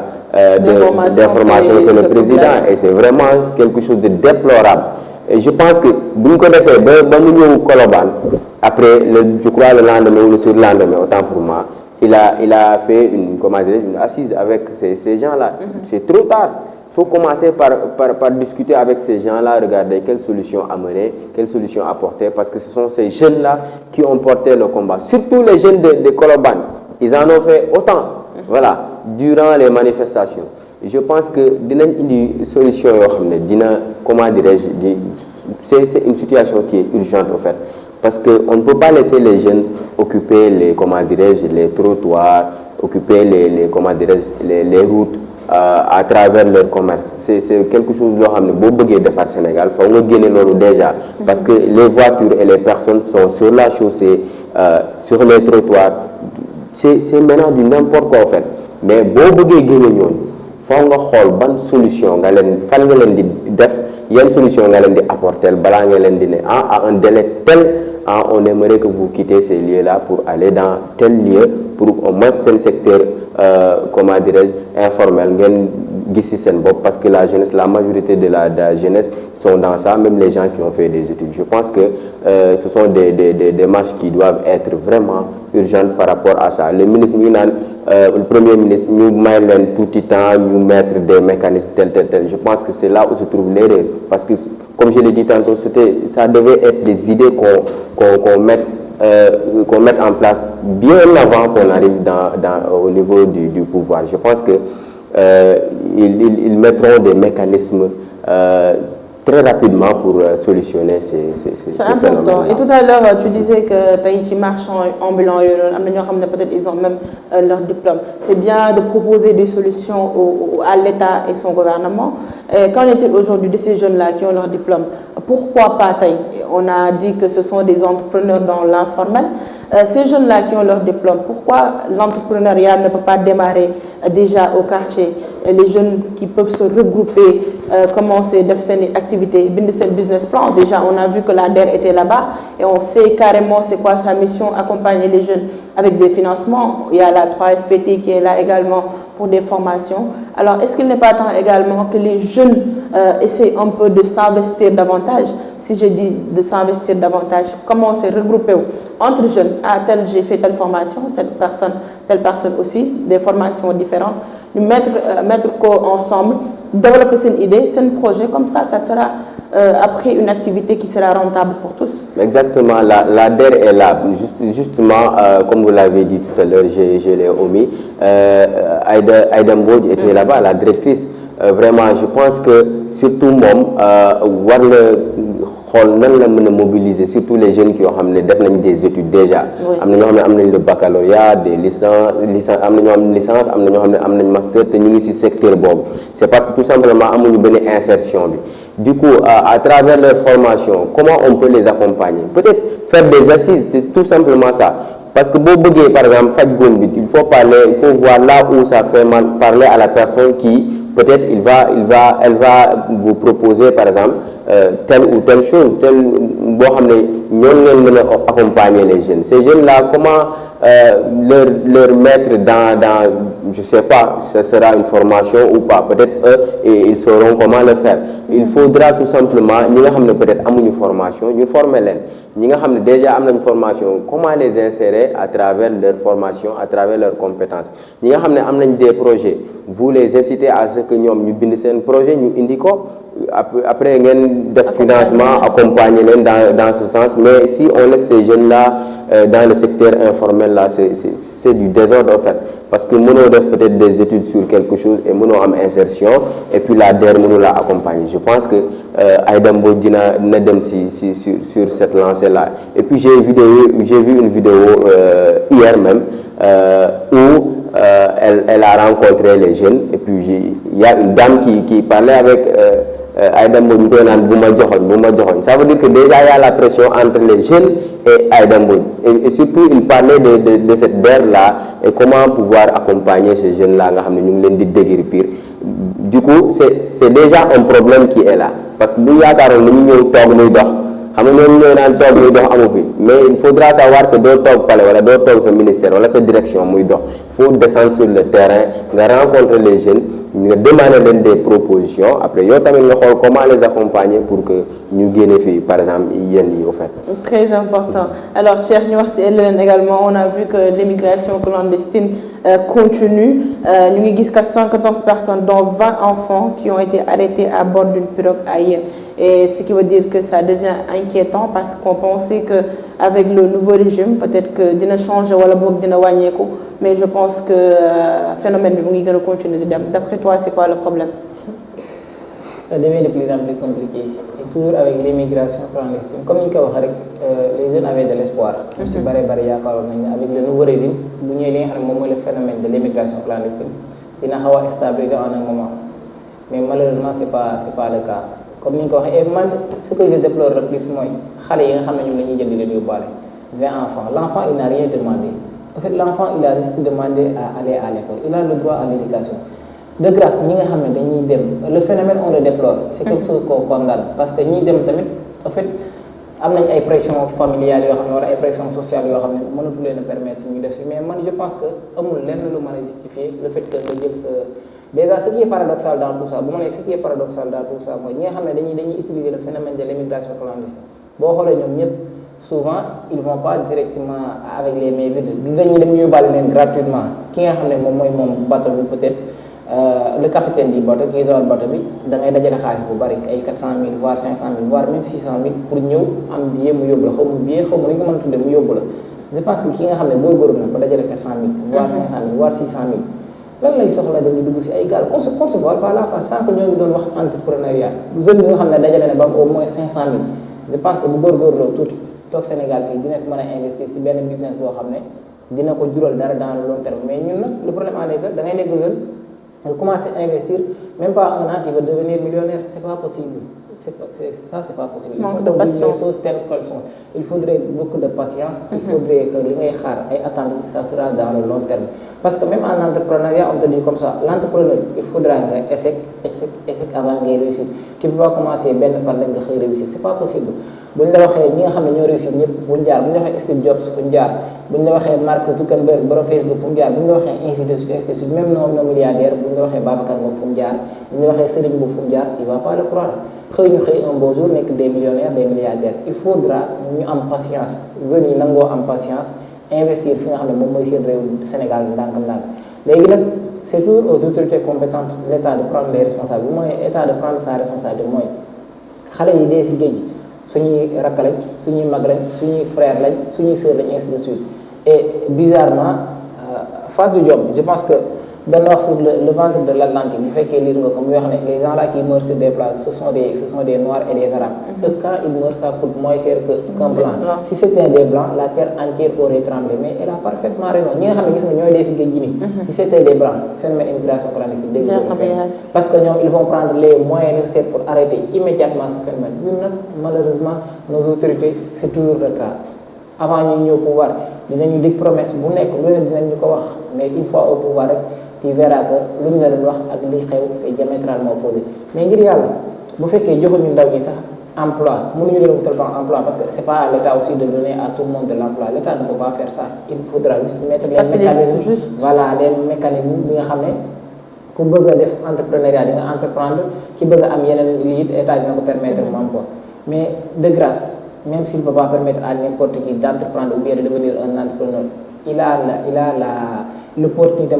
D'information que le président et c'est vraiment quelque chose de déplorable et je pense que bu ñu ko defee ba mu ñëw Colobane après je crois le lendemain ou le surlendemain autant pour moi il a fait une assise avec ces gens-là. C'est trop tard. Il faut commencer par discuter avec ces gens-là, regarder quelles solutions amener, quelles solutions apporter parce que ce sont ces jeunes-là qui ont porté le combat. Surtout les jeunes de Colobane. Ils en ont fait autant. Voilà. Durant les manifestations je pense que dinañ indi solution yoo xam ne dina comment dirais-je c'est une situation qui est urgente en fait parce que on ne peut pas laisser les jeunes occuper les comment dirais-je les trottoirs occuper les comment dirais-je les routes à travers leur commerce c'est quelque chose loo xam ne boo bëggee defar Sénégal faut nga génne loolu déjà parce que les voitures et les personnes sont sur la chaussée sur les trottoirs c'est maintenant du n'importe quoi en fait mais boo bëggee génne ñooñu foo nga xool ban solution nga leen fan nga leen di def yan solution nga leen di apporter balaa nga leen di ne à un délai tel on aimerait que vous quittez ces lieux-là pour aller dans tel lieu pour au moins seen secteur comment dirais-je informel ngeen gis ci seen bopp parce que la jeunesse la majorité de la jeunesse sont dans ça même les gens qui ont fait des études je pense que ce sont des démarches qui doivent être vraiment urgentes par rapport à ça le ministre mi ngi naan le Premier ministre ñu may leen tout le temps ñu mettre des mécanismes tel. Je pense que c'est là où se trouve l'erreur, parce que comme je l'ai dit tantôt, ça devait être des idées qu'on mette en place bien avant qu'on arrive au niveau du pouvoir. Je pense que ils mettront des mécanismes très rapidement pour solutionner ces phénomènes. Et tout à l'heure, tu disais que Tahiti marchands ambulants, peut-être ils ont même leur diplôme. C'est bien de proposer des solutions à l'État et son gouvernement. Qu'en est-il aujourd'hui de ces jeunes-là qui ont leur diplôme? Pourquoi pas Tahiti? On a dit que ce sont des entrepreneurs dans l'informel. Ces jeunes-là qui ont leur diplôme, pourquoi l'entrepreneuriat ne peut pas démarrer déjà au quartier? Les jeunes qui peuvent se regrouper, commencer à faire une activité, un business plan. Déjà, on a vu que la DER était là-bas et on sait carrément c'est quoi sa mission, accompagner les jeunes avec des financements. Il y a la 3FPT qui est là également pour des formations. Alors, est-ce qu'il n'est pas temps également que les jeunes essaient un peu de s'investir davantage? Si je dis de s'investir davantage, comment se regrouper entre jeunes? Ah, j'ai fait telle formation, telle personne aussi, des formations différentes. Nous mettre ensemble, développer cette idée, c'est un projet comme ça sera après une activité qui sera rentable pour tous. Exactement, la DER est là. Justement, comme vous l'avez dit tout à l'heure, je l'ai omis, Aïda Mbodj était là-bas, la directrice. Vraiment, je pense que surtout mobiliser surtout les jeunes qui ont amené des études déjà. Amené le baccalauréat, des licences, amené master, te secteur bob. C'est parce que tout simplement amené une insertion. Du coup, à travers leur formation, comment on peut les accompagner? Peut-être faire des assises, c'est tout simplement ça. Parce que par exemple, il faut voir là où ça fait mal, parler à la personne qui peut-être elle va vous proposer par exemple telle ou telle chose, accompagner les jeunes. Ces jeunes-là, comment leur mettre dans, je sais pas, ce sera une formation ou pas. Peut-être eux, ils sauront comment le faire. Il faudra tout simplement, nous peut-être une formation, nous former les. Nous avons déjà une formation, comment les insérer à travers leur formation, à travers leurs compétences. Nous avons des projets, vous les incitez à ce que nous bindissons un projet, nous indiquons, après des financements, accompagner dans ce sens. Mais si on laisse ces jeunes-là dans le secteur informel, là, c'est du désordre en fait. Parce que nous avons peut-être des études sur quelque chose et nous avons une insertion et puis la DER nous l'a accompagné. Je pense que Aïda Mbodj n'a sur cette lancée-là. Et puis j'ai vu une vidéo hier même où elle a rencontré les jeunes et puis il y a une dame qui parlait avec Aïda Mbodj. Ça veut dire que déjà il y a la pression entre les jeunes et Aïda Mbodj. Et surtout il parlait de cette DER-là et comment pouvoir accompagner ces jeunes-là. Du coup, c'est déjà un problème qui est là. Parce que nous mais il faudra savoir que d'autres ministères, cette direction, il faut descendre sur le terrain, rencontrer les jeunes, demander des propositions. Après, comment les accompagner pour que nous gagnons, par exemple, au fait. Très important. Alors, cher Niorsi Hélène également, on a vu que l'immigration clandestine continue. Nous avons 414 personnes, dont 20 enfants, qui ont été arrêtés à bord d'une pirogue à Yen. Et ce qui veut dire que ça devient inquiétant parce qu'on pensait qu'avec le nouveau régime, peut-être que dina changer wala bok dina wanyeko, mais je pense que le phénomène va continuer de dem. D'après toi, c'est quoi le problème? Ça devient de plus en plus compliqué. Et toujours avec l'immigration clandestine. Comme les jeunes avaient de l'espoir. Avec le nouveau régime, le phénomène de l'immigration clandestine, il a été stabilisé en un moment. Mais malheureusement, ce n'est pas le cas. Comme nous ce que je déplore le plus, c'est que les enfants, 20 enfants. L'enfant, il n'a rien demandé. En fait, l'enfant, il a juste demandé à aller à l'école. Il a le droit à l'éducation. De grâce, le phénomène, on le déplore. C'est quelque chose qu'on condamne. Parce que nous, en fait, il y a une pression familiale, une pression sociale, qui ne permettre de faire. Mais moi, je pense que nous devons justifier le fait que déjà, ce qui est paradoxal dans tout ça, ce qui est paradoxal dans tout ça, c'est qu'ils utilisent le phénomène de l'immigration clandestine. souvent ils vont pas directement avec les mains vides dañuy dem yóbbaale leen gratuitement ki nga xam ne moom mooy moom bateau bi peut-être le capitaine du bateau kii dawal bateau bi da ngay dajale xaalis bu bari ay 400 000 voire 500 000 voire même 600 000 pour ñëw am billet mu yóbbu la xaw ma billet xaw ma nu ñu ko mën a tuddee mu yóbbu la je pense que ki nga xam ne góorgóorlu na ba dajale 400 000 voire 500 000 voire 600 000 lan lay soxla dem di dugg si ay gaal concevoir par la face sans que ñoo ngi doon wax entrepreneuriat jeune bi nga xam ne dajale na ba am au moins 500 000 je pense que bu góorgóorloo tuuti toog Sénégal fii dina fi mën a investir si benn business boo xam ne dina ko jural dara dans le long terme mais ñun nag le problème en est que da ngay nekk jeune nga commencer à investir même pas un an tu vas devenir millionnaire c'est pas possible c'est pas possible. Manque de patience. Il faut les choses telles qu'elles sont. Il faudrait beaucoup de patience. Il faudrait que li ngay xaar ay attendre ça sera dans le long terme parce que même en entrepreneuriat on te dit comme ça l'entrepreneur il faudra nga échec avant ngay réussir qui peut pas commencer benn fan rek nga xëy réussir c'est pas possible. bu ñu la waxee ñi nga xam ne ñoo réussir ñëpp fu ñu jaar bu ñu la waxee Steve Jobs fu ñu jaar bu ñu la waxee Mark Zuckerberg borom Facebook fu mu jaar bu ñu la waxee ainsi de suite même nos milliardaires bu ñu la waxee Babacar Ngom fu mu jaar bu ñu la waxee Serigne Mboup fu mu jaar tu vas pas le croire xëy ñu xëy un beau jour nekk des millionnaires des milliardaires il faudra ñu am patience jeunes yi nangoo am patience investir fi nga xam ne moom mooy seen réew Sénégal ndànk-ndànk léegi nag c'est toujours aux autorités compétentes l'État de prendre les responsabilités bu mooy État de prendre sa responsabilité mooy xale yi dee si géej gi suñuy rakk lañ suñuy mag lañ suñuy frère lañ suñuy sœur lañ ainsi de suite et bizarrement Fatou Diop je pense que dañ wax sur le ventre de l'Atlantique bu fekkee lire nga ko muy wax ne les gens là qui meurent sur des plages ce sont des noirs et des arabes et quand ils meurent ça coûte moins cher qu'un blanc si c'était des blancs la terre entière aurait tremblé mais elle a parfaitement raison ñi nga xam ne gis nga ñooy dee si géej gi nii si c'était des blancs phénomène immigration clandestine dégg nga parce que ñoom ils vont prendre les moyens nécessaires pour arrêter immédiatement ce phénomène ñun nag malheureusement nos autorités c'est toujours le cas avant ñuy ñëw pouvoir dinañu dig promesse bu nekk lu leen dinañ ñu ko wax mais une fois au pouvoir rek tu verras que lu ñu la doon wax ak li xew c'est diamétralement opposé mais ngir yàlla bu fekkee joxuñu ndaw ñi sax emploi mënuñu leen wutal emploi parce que c'est pas à l'État aussi de donner à tout le monde de l'emploi l'État ne peut pas faire ça il faudra juste mettre les mécanismes voilà les mécanismes bi nga xam ne ku bëgg a def entrepreneuriat di nga entreprendre ki bëgg a am yeneen lii État dina ko permettre mu am ko mais de grâce même s'il ne peut pas permettre à n'importe qui d'entreprendre ou bien de devenir un entrepreneur il a l'opportunité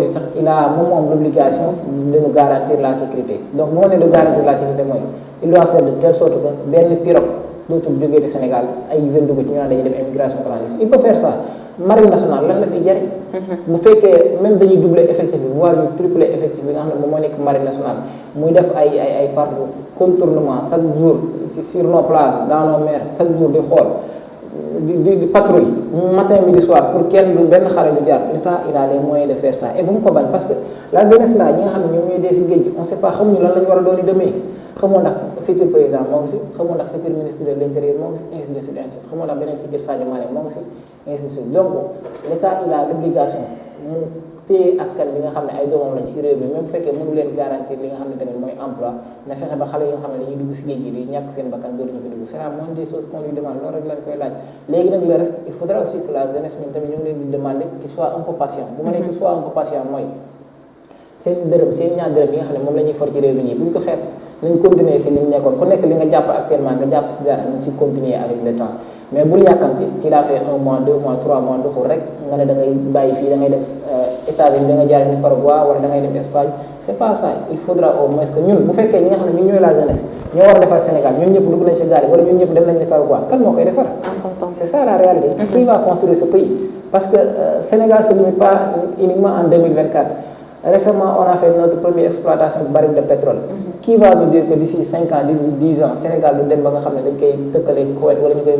sax il a moom l'obligation de nous garantir la sécurité donc bu ma nee de garantir la sécurité mooy il doit faire de telle sorte que benn pirogue dootul jógee di Sénégal ay jeunes dugg ci ñu naan dañuy def immigration clandestine il peut faire ça marine nationale lan la fiy jariñ bu fekkee même dañuy doubler effectif bi voire ñu tripler effectif bi nga xam ne moom moo nekk marine nationale muy def ay parcours contournement chaque jour sur nos plages dans nos mers chaque jour di xool di patrouille matin midi soir pour kenn du benn xare du jaar l'État il a les moyens de faire ça et bu mu ko bañ parce que la jeunesse là ñi nga xam ne ñoom ñooy dee si géej gi on sait pas xamuñu lan la ñu war a doon demee xamoo ndax futur président moo ngi si xamoo ndax futur ministre de l'intérieur moo ngi si ainsi de suite xamoo ndax beneen futur Sadio Mané moo ngi si ainsi de suite donc l'État il a l'obligation mu téye askan bi nga xam ne ay doomam lañ ci réew bi même bu fekkee mënu leen garantir li nga xam ne tamit mooy emploi na fexe ba xale yi nga xam ne dañuy dugg si géej gi di ñàkk seen bakkan dootuñu fi dugg c'est la moindre des choses qu'on lui demande loolu rek lañ koy laaj léegi nag le reste il faudra aussi que la jeunesse ñoom tamit ñu ngi leen di demander qu'il soit un peu patient bu ma nee qu'il soit un peu patient mooy seen dërëm seen ñaar dërëm yi nga xam ne moom la ñuy for ci réew mi ñi buñ ko xeeb nañ continuer si li ñu nekkoon ku nekk li nga jàpp actuellement nga jàpp si dara nañ si continuer avec le temps mais bul yàkkamti ci laa fait 1 mois 2 mois 3 mois doxul rek nga ne da ngay bàyyi fii da ngay dem États-Unis da nga jaar Nicaragua wala da ngay dem Espagne c'est pas ça il faudra au moins que ñun bu fekkee ñi nga xam ne ñun ñooy la jeunesse ñoo war a defar Sénégal ñun ñëpp dugg nañ si gaal wala ñun ñëpp dem nañ Nicaragua kan moo koy defar c'est ça la réalité qui va construire ce pays parce que Sénégal se limite pas uniquement en 2024 récemment on a fait notre première exploitation de baril de pétrole qui va nous dire que d'ici 5 ans 10 ans Sénégal du dem ba nga xam ne dañ koy tëkkaleeg Koweït wala ñu koy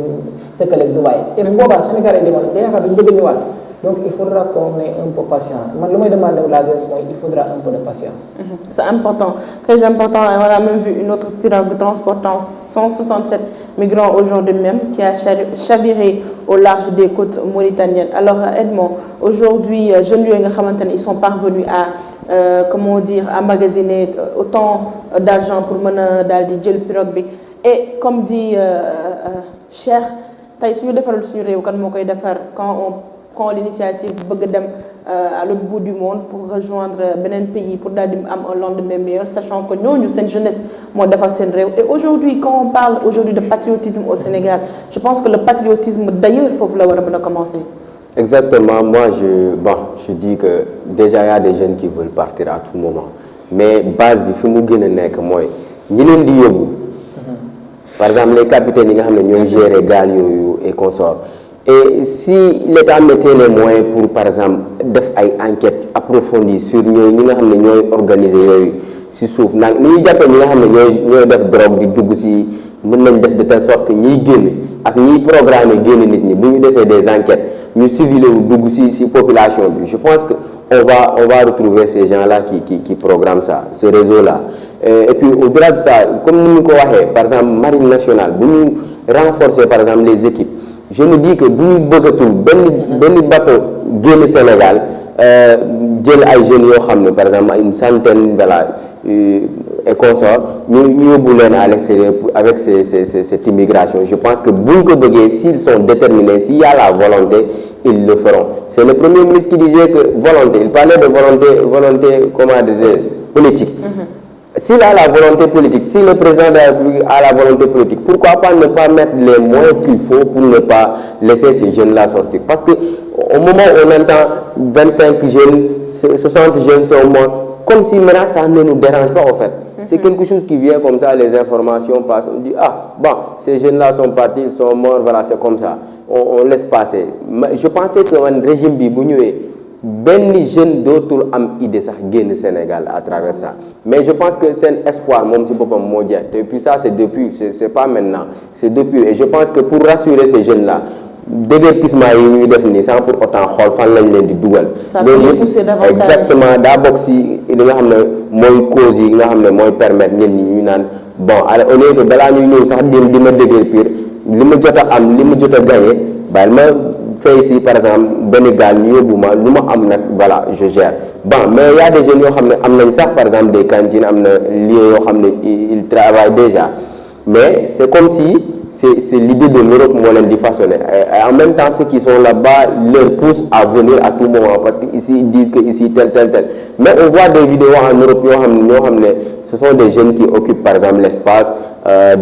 tëkkaleeg Dubaï et bu boobaa Sénégal yi demoon nga yaakaar duñ bëgg a ñëwaat donc il faudra qu'on ait un peu patient man lu may demander la jeunesse mooy il faudra un peu de patience. C'est important, très important. Et on a même vu une autre pirogue transportant 167 migrants aujourd'hui même qui a chaviré au large des côtes mauritaniennes. Alors Edmond, aujourd'hui jeunes yooyu nga xamante ne ils sont parvenus à comment dire emmagasiner autant d'argent pour mën a daal di jël pirogue bi et comme dit Cheikh tey suñu defaral suñu réew kan moo koy defar quand on prend l'initiative bëgg dem à l'autre bout du monde pour rejoindre beneen pays pour daal di am un lendemain meilleur, sachant que ñooñu seen jeunesse moo defar seen réew. Et aujourd'hui, quand on parle aujourd'hui de patriotisme au Sénégal, je pense que le patriotisme d'ailleurs foofu la war a mën a commencer. Exactement, moi je dis que déjà il y a des jeunes qui veulent partir à tout moment, mais base bi fi mu gën a nekk mooy ñi leen di yóbbu. Par exemple les capitaines yi nga xam ne ñooy gérer gaal yooyu et consorts. Et si l'État mettait les moyens pour par exemple def ay enquêtes approfondies sur ñooy ñi nga xam ne ñooy organiser yooyu si suuf nag ni ñu jàppee ñi nga xam ne ñooy def drogue di dugg si mën nañ def de telle sorte que ñiy génn ak ñiy programmer génn nit ñi bu ñu defee des enquêtes ñu civilé wu dugg si population bi. Je pense que on va retrouver ces gens-là qui programment ça, ce réseau-là. Et puis au-delà de ça, comme ni ñu ko waxee par exemple marine nationale bu ñu renforcer par exemple les équipes. Je me dis que bu ñu bëggatul benn bateau génn Sénégal jël ay jeunes yoo xam ne par exemple une centaine voilà et consorts ñu yóbbu leen à l'extérieur avec cette immigration. Je pense que bu ñu ko bëggee s'ils sont déterminés, s'il y a la volonté, ils le feront. C'est le Premier ministre qui disait que volonté, il parlait de volonté comment dire politique. S'il a la volonté politique, si le président de la République a la volonté politique, pourquoi pas ne pas mettre les moyens qu'il faut pour ne pas laisser ces jeunes-là sortir? Parce que au moment où on entend 25 jeunes, 60 jeunes sont morts, comme si maintenant ça ne nous dérange pas en fait. C'est quelque chose qui vient comme ça, les informations passent, on dit ah bon, ces jeunes-là sont partis, ils sont morts, voilà, c'est comme ça. On laisse passer. Je pensais que le régime bi bu ñëwee benn jeune dootul am idée sax génn Sénégal à travers ça, mais je pense que c'est un espoir moom si boppam moo jeex. Et puis ça c'est depuis, c'est pas maintenant, c'est depuis. Et je pense que pour rassurer ces jeunes là déguerpissement yi ñuy def nii sans pour autant xool fan lañ leen di dugal. ça peut les pousser davantage. Exactement, daa bokk si li nga xam ne mooy cause yi nga xam ne mooy permettre ñenn ñi ñu naan bon alors au lieu que balaa ñuy ñëw sax di ma déguerpir li ma jot a am li ma jot a gagné bàyyi ma fay ici par exemple benn gaal ñu yóbbu ma lu ma am nag voilà je gère. Bon mais il y a des jeunes yoo xam ne am nañ sax par exemple des cantines, am na lieux yoo xam ne ils travaillent déjà, mais c'est comme si c'est l'idée de l'Europe moo leen di façonner. Et en même temps ceux qui sont là-bas leur poussent à venir à tout moment parce que ici ils disent que ici tel. Mais on voit des vidéos en Europe yoo xam ne ce sont des jeunes qui occupent par exemple l'espace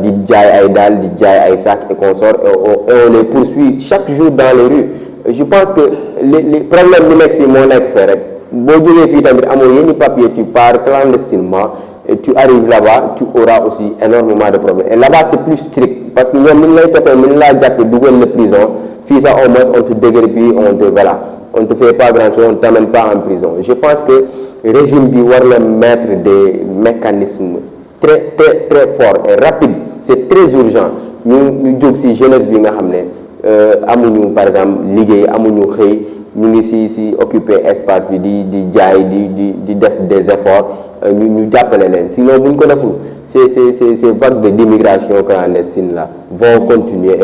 di jaay ay daal di jaay ay sacs et consorts et on les poursuit chaque jour dans les rues. Je pense que les problèmes bi nekk fii moo nekk fee rek boo jógee fii tamit amoo yenn papier, tu pars clandestinement et tu arrives là-bas, tu auras aussi énormément de problèmes. Et là-bas c'est plus strict parce que ñoom ni ñu lay toppee ni ñu laa jàppee dugal la prison fii sax au moins on te déguerpit, on te fait pas grand-chose, on t'amène pas en prison. Je pense que régime bi war na mettre des mécanismes très forts et rapides. C'est très urgent ñu jóg ci jeunesse bi nga xam ne amuñu par exemple liggéey amuñu xëy ñu ngi ci occuper espace bi di jaay di def des efforts ñu jàppale leen. Sinon bu ñu ko deful ces vagues d'immigration clandestine là vont continuer.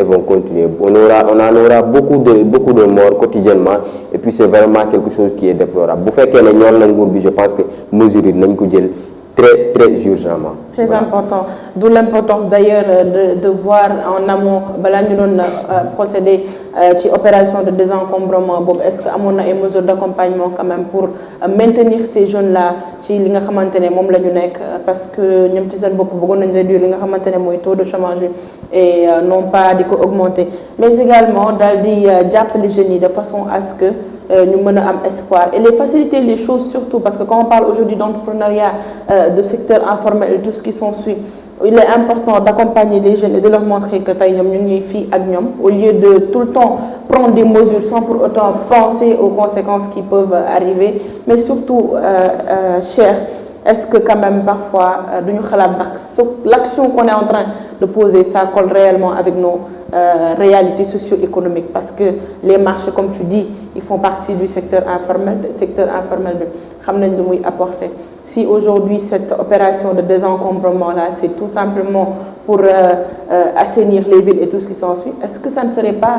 On en aura beaucoup de morts quotidiennement et puis c'est vraiment quelque chose qui est déplorable. Bu fekkee ne ñoom na nguur bi je pense que mesures yi nañ ko jël très urgemment. Très important. D'où l'importance d'ailleurs de voir en amont balaa ñu doon procéder ci opération de désencombrement boobu est-ce que amoon na ay mesures d'accompagnement quand même pour maintenir ces jeunes-là ci li nga xamante ne moom la ñu nekk parce que ñoom ci seen bopp bëggoon nañu réduire li nga xamante ne mooy taux de chômage bi et non pas di ko augmenter mais également daal di jàppale jeunes yi de façon à ce que ñu mën a am espoir et les faciliter les choses surtout parce que quand on parle aujourd'hui d'entrepreneuriat de secteur informel et tout ce qui s'ensuit, il est important d'accompagner les jeunes et de leur montrer que tey ñoom ñu ngi fii ak ñoom au lieu de tout le temps prendre des mesures sans pour autant penser aux conséquences qui peuvent arriver. Mais surtout cher, est-ce que quand même parfois duñu xalaat ndax l'action qu'on est en train de poser ça colle réellement avec nos réalités socio-économiques parce que les marchés comme tu dis ils font partie du secteur informel bi xam nañ lu muy apporter. Si aujourd'hui cette opération de désencombrement là c'est tout simplement pour assainir les villes et tout ce qui s'ensuit, est-ce que ça ne serait pas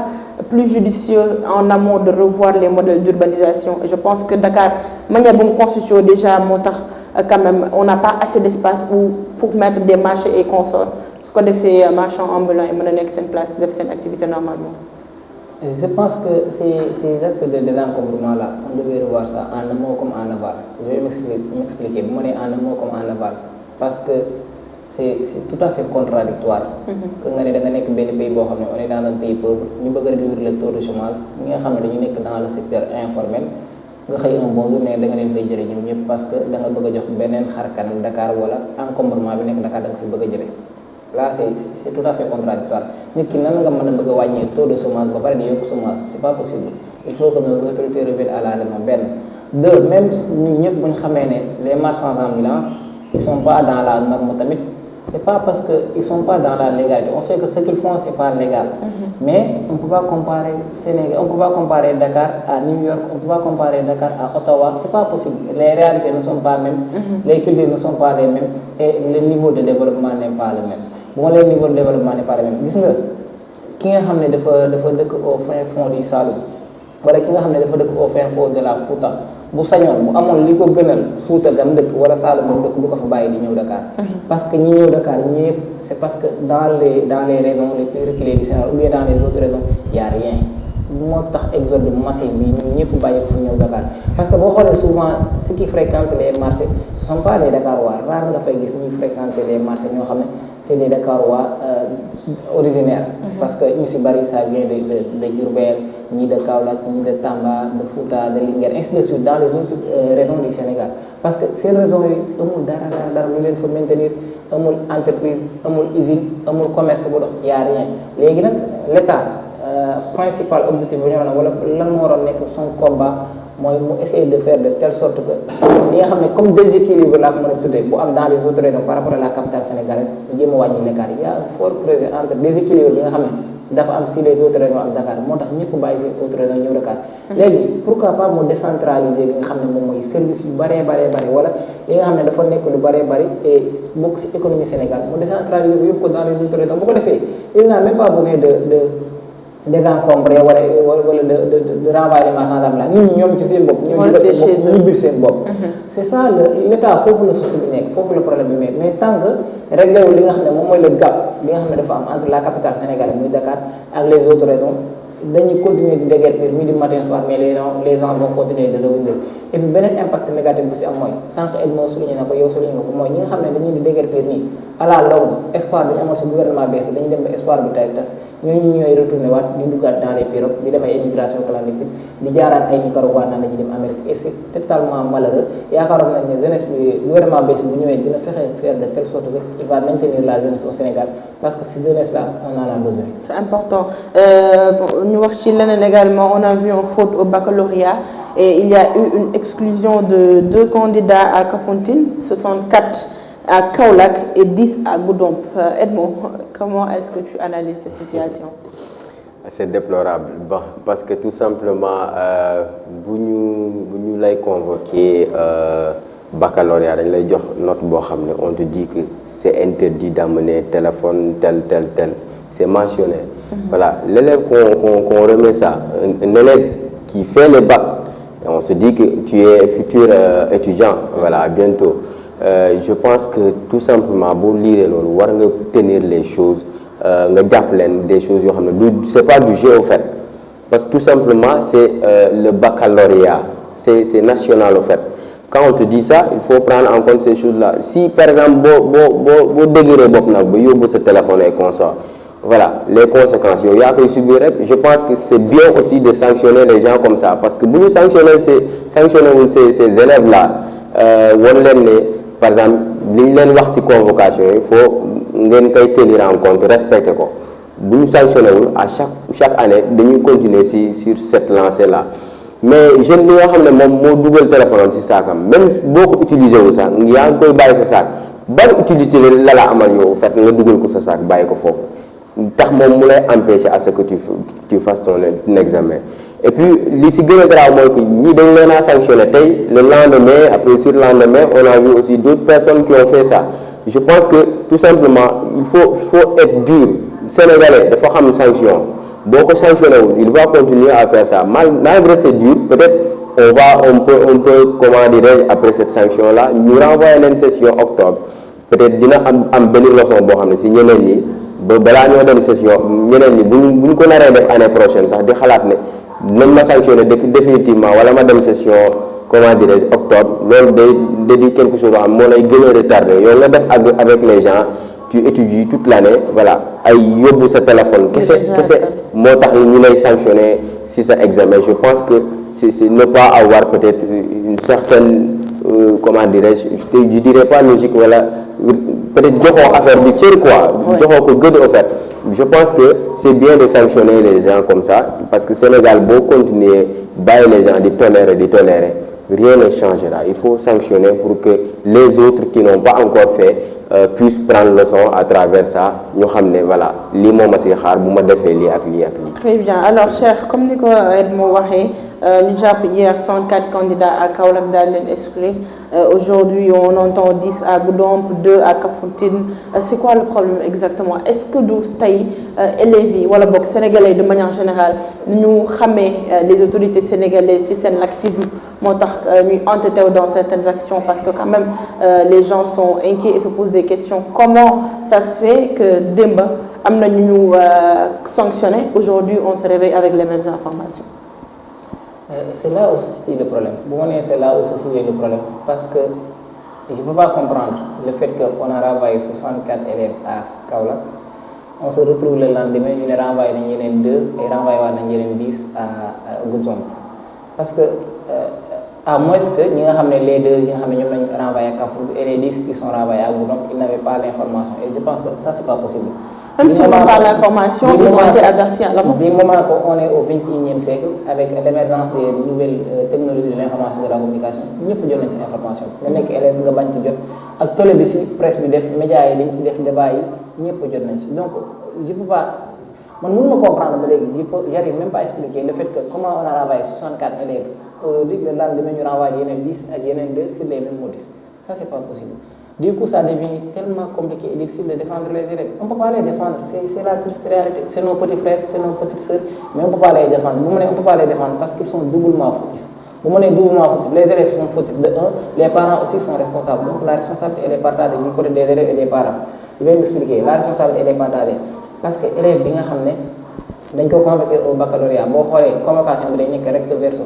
plus judicieux en amont de revoir les modèles d'urbanisation? Et je pense que Dakar manière bu mu constitué déjà moo tax quand même on n'a pas assez d'espace pour mettre des marchés et consorts su ko defee marchands ambulants yi mën a nekk seen place def seen activité normalement. Je pense que ces actes de désencombrement-là, on devait revoir ça en amont comme en aval. Je vais m'expliquer. Moi, en amont comme en aval. Parce que c'est tout à fait contradictoire. Que nous sommes dans un pays on est dans un pays pauvre, nous devons réduire le taux de chômage, nous sommes dans le secteur informel. Nga xey un bon jour ne da nga leen fay jëlé ñoom ñëpp parce que da nga bëgg jox benen xar kanam Dakar wala encombrement bi nek Dakar da nga fi bëgg jëlé. Là c'est tout à fait contradictoire. Nit ki nan nga mëna bëgg wañé taux de chômage ba paré di yok chômage, c'est pas possible. Il faut que nos autorités reviennent à la raison. Deux, même ñun ñëpp buñ xamé né les marchands ambulants ils sont pas dans la norme tamit. C'est pas parce qu'ils sont pas dans la légalité. On sait que ce qu'ils font c'est pas légal. Mais on peut pas comparer Sénégal, on peut pas comparer Dakar à New York, on peut pas comparer Dakar à Ottawa. C'est pas possible. Les réalités ne sont pas les mêmes, les cultures ne sont pas les mêmes et le niveau de développement n'est pas le même. Bon, le niveau de développement n'est pas le même. Gis nga ki nga xamné dafa dëkk au fin fond du Saloum wala ki nga xamné dafa dëkk au fin fond de la Fouta. Bu sañoon bu amoon li ko gënal Fouta dem dëkk wala Saloum dem dëkk bu ko fa bàyyi di ñëw Dakar. Parce que ñi ñëw Dakar ñëpp c'est parce que dans les régions les plus reculées du Sénégal ou bien dans les autres régions y a rien. Moo tax exode massif bi ñëpp bàyyi ko fa ñëw Dakar. Parce que boo xoolee souvent ceux qui fréquentent les marchés ce sont pas les Dakarois rare nga fay gis ñuy fréquenter les marchés ñoo xam ne c'est des Dakarois originaires. Parce que ñu si bari ça vient de Diourbel, ni de Kaolack, ni de Tamba, de Fouta, de Linguère, ainsi de suite dans les autres régions du Sénégal. Parce que ces régions yi amul dara lu leen fa maintenir amul entreprise amul usine amul commerce bu dox y a rien léegi nag l'état principal objectif bu ñu wala lan moo waroon nekk son combat mooy mu essayer de faire de telle sorte que li nga xam ne comme déséquilibre laa ko mën a tuddee bu am dans les autres régions par rapport à la capitale sénégalaise mu jéem a wàññi l'écart y a un fort creuset entre déséquilibre bi nga xam ne dafa am si les autres régions ak Dakar moo tax ñëpp bàyyi seen autres régions ñëw Dakar léegi pourquoi pas mu décentraliser li nga xam ne moom mooy service yu bëree wala li nga xam ne dafa nekk lu bëree et bokk si économie Sénégal mu décentraliser yóbbu ko dans les autres régions bu ko defee il n'a même pas besoin de désencombrer wala de renvoyer les marchands là nit ñi ñoom ci seen bopp ñoom ñibbil seen bopp c'est ça l'état foofu la souci bi nekk foofu la problème bi mais tant que réglé wu li nga xam ne moom mooy le gap li nga xam ne dafa am entre la capitale sénégalaise muy Dakar ak les autres régions dañuy continuer di déguerpir midi matin soir mais les gens vont continuer de revenir et puis beneen impact négatif bu si am mooy sànq Edmond souligné na ko yow souligné na ko mooy ñi nga xam ne dañuy di déguerpir nii à la longue espoir bi ñu amoon si gouvernement bees bi dañuy dem ba espoir bi tay tas ñooñu ñooy retourné waat di duggaat dans les pirogues di dem ay immigration clandestine di jaaraat ay Nicaragua naan dañuy dem Amérique et c'est totalement malheureux yaakaaroon nañ ne jeunesse bi gouvernement bees bu ñëwee dina fexe faire de telle sorte que il va maintenir la jeunesse au Sénégal parce que cette jeunesse là on en a besoin. C'est important. Nous wax ci leneen également on a vu une faute au baccalauréat et il y a eu une exclusion de 2 candidats à Kafountine, 64 à Kaolack et 10 à Goudomp. Edmond, comment est-ce que tu analyses cette situation? C'est déplorable. Bon, parce que tout simplement, bu ñu lay convoquer baccalauréat dañ lay jox note boo xam ne on te dit que c'est interdit d'amener téléphone tel. C'est mentionné. Voilà, l'élève qu'on remet ça, un élève qui fait le bac, on se dit que tu es futur étudiant, voilà, bientôt. Je pense que tout simplement, pour lire l'eau, war nga tenir les choses, nga jàpp leen des choses yoo xam ne c'est pas du jeu au fait. Parce que tout simplement, c'est le baccalauréat, c'est national au fait. Quand on te dit ça, il faut prendre en compte ces choses-là. Si par exemple, boo dégueree bopp nag ba yóbbu sa téléphone et consort, voilà, les conséquences, il y a que subir. Je pense que c'est bien aussi de sanctionner les gens comme ça. Parce que si nous sanctionnons ces élèves-là, par exemple, les convocation, il faut tenir en compte, respecter. Si nous sanctionnons, à chaque année, nous continuer sur cette lancée-là. Mais je ne sais pas Google téléphone, c'est ça. Même beaucoup utilisé ça, il y a un peu de sac. Bonne utilité, là, en fait, nous Google ça sac, tax moom mu lay empêcher à ce que tu fasses ton examen. Et puis li si gën a grave mooy que ñii dañ leen a sanctionné tey le lendemain après sur le lendemain on a vu aussi d'autres personnes qui ont fait ça. Je pense que tout simplement il faut être dur. Sénégalais dafa xam sanction boo ko sanctionné wul il va continuer à faire ça malgré c'est dur peut-être on peut comment dirais-je après cette sanction là ñu renvoyer leen session octobre peut-être dina am benn leçon boo xam ne si ñeneen ñi ba balaa ñoo dem session ñeneen ñi bu ñu ko naree def année prochaine sax di xalaat ne nañ ma sanctionné définitivement wala ma dem session comment dirais-je octobre loolu day di quelque chose am moo lay gën a retardé yow nga def avec les gens tu étudies toute l'année voilà ay yóbbu sa téléphone kese moo tax ñu lay sanctionné si sa examen. Je pense que c'est ne pas avoir peut-être une certaine comment dirais-je je dirais pas logique wala peut-être joxoo affaire bi cër quoi joxoo ko gëdd au fait. Je pense que c'est bien de sanctionner les gens comme ça parce que Sénégal boo continuer bàyyi les gens di tolérer rien ne changera. Il faut sanctionner pour que les autres qui n'ont pas encore fait puissent prendre leçon à travers ça ñu xam ne voilà lii moo ma si xaar bu ma defee lii ak lii ak lii. Très bien alors Cheikh comme ni ko Edmo waxee ñu jàpp hier 34 candidats à Kaolack daal leen exclure aujourd'hui on entend 10 à Goudomp 2 à Kafountine c'est quoi le problème exactement est-ce que du tey élèves yi wala boog sénégalais de manière générale ñu xamee les autorités sénégalaises ci seen laxisme moo tax ñuy entêté dans certaines actions parce que quand même les gens sont inquiets et se posent des questions comment ça se fait que démb am na ñu sanctionné aujourd'hui on se réveille avec les mêmes informations. C'est là où se situe le problème bu ma nee c'est là où se situe le problème parce que je peux pas comprendre le fait que on a renvoyé 64 élèves à Kaolack on se retrouve le lendemain ñu ne renvoyé nañ yeneen 2 et renvoyé waat nañ yeneen 10 à Goudomp parce que à moins que ñi nga xam ne les 2 yi nga xam ne ñoom lañ renvoyé à Kafountine et les 10 qui sont renvoyés à Goudomp ils n'avaient pas l'information et je pense que ça c'est pas possible. Même si on n'a pas l'information, ils ont été avertis à l'avance. Du moment qu'on est au XXIe siècle, avec l'émergence des nouvelles technologies de l'information et de la communication, ñëpp jot nañ ci information nga nekk élève nga bañ ci jot ak télé bi ci presse bi def médias yi dañ ci def débat yi ñëpp jot nañ ci donc je peux pas man mënuma comprendre ba léegi j'arrive même pas à expliquer le fait que comment on a renvoyé 64 élèves aujourd'hui le lendemain ñu renvoyé yeneen 10 ak yeneen 2 sur les mêmes motifs ça c'est pas possible. Du coup, ça devient tellement compliqué et difficile de défendre les élèves. On ne peut pas les défendre, c'est la triste réalité. C'est nos petits frères, c'est nos petites sœurs, mais on ne peut pas les défendre. On ne peut pas les défendre parce qu'ils sont doublement fautifs. Vous menez doublement fautifs. Les élèves sont fautifs de 1, les parents aussi sont responsables. Donc la responsabilité, elle est partagée du côté des élèves et des parents. Je vais m'expliquer. La responsabilité, elle est partagée. Parce que les élèves, ils sont convoqués au baccalauréat. Si vous avez une convocation, vous avez recto verso.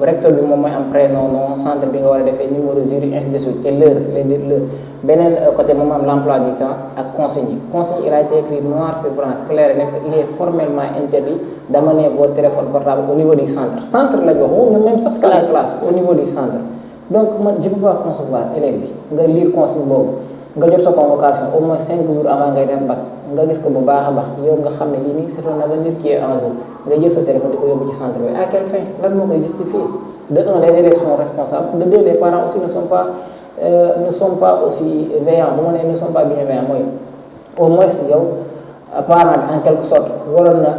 Recteur bi moom mooy am prénom nom centre bi nga war a defee numéro jury ainsi de suite et l'heure beneen côté moom am l'emploi du temps ak consigne il a été écrit noir sur blanc clair et net il est formellement interdit d'amener votre téléphone portable au niveau du centre la ñu wax même sax salle de classe au niveau du centre donc man je peux pas concevoir élève bi nga lire consigne boobu nga jot sa convocation au moins 5 jours avant ngay def bac nga gis ko bu baax a baax yow nga xam ne lii nii c'est un avenir qui est en jeu nga jël sa téléphone di ko yóbbu ci centre bi à quelle fin lan moo koy justifier de 1 les élèves sont responsables de 2 les parents aussi ne sont pas aussi veillants bu ma nee ne sont pas bienveillants mooy au moins yow parent bi en quelque sorte waroon na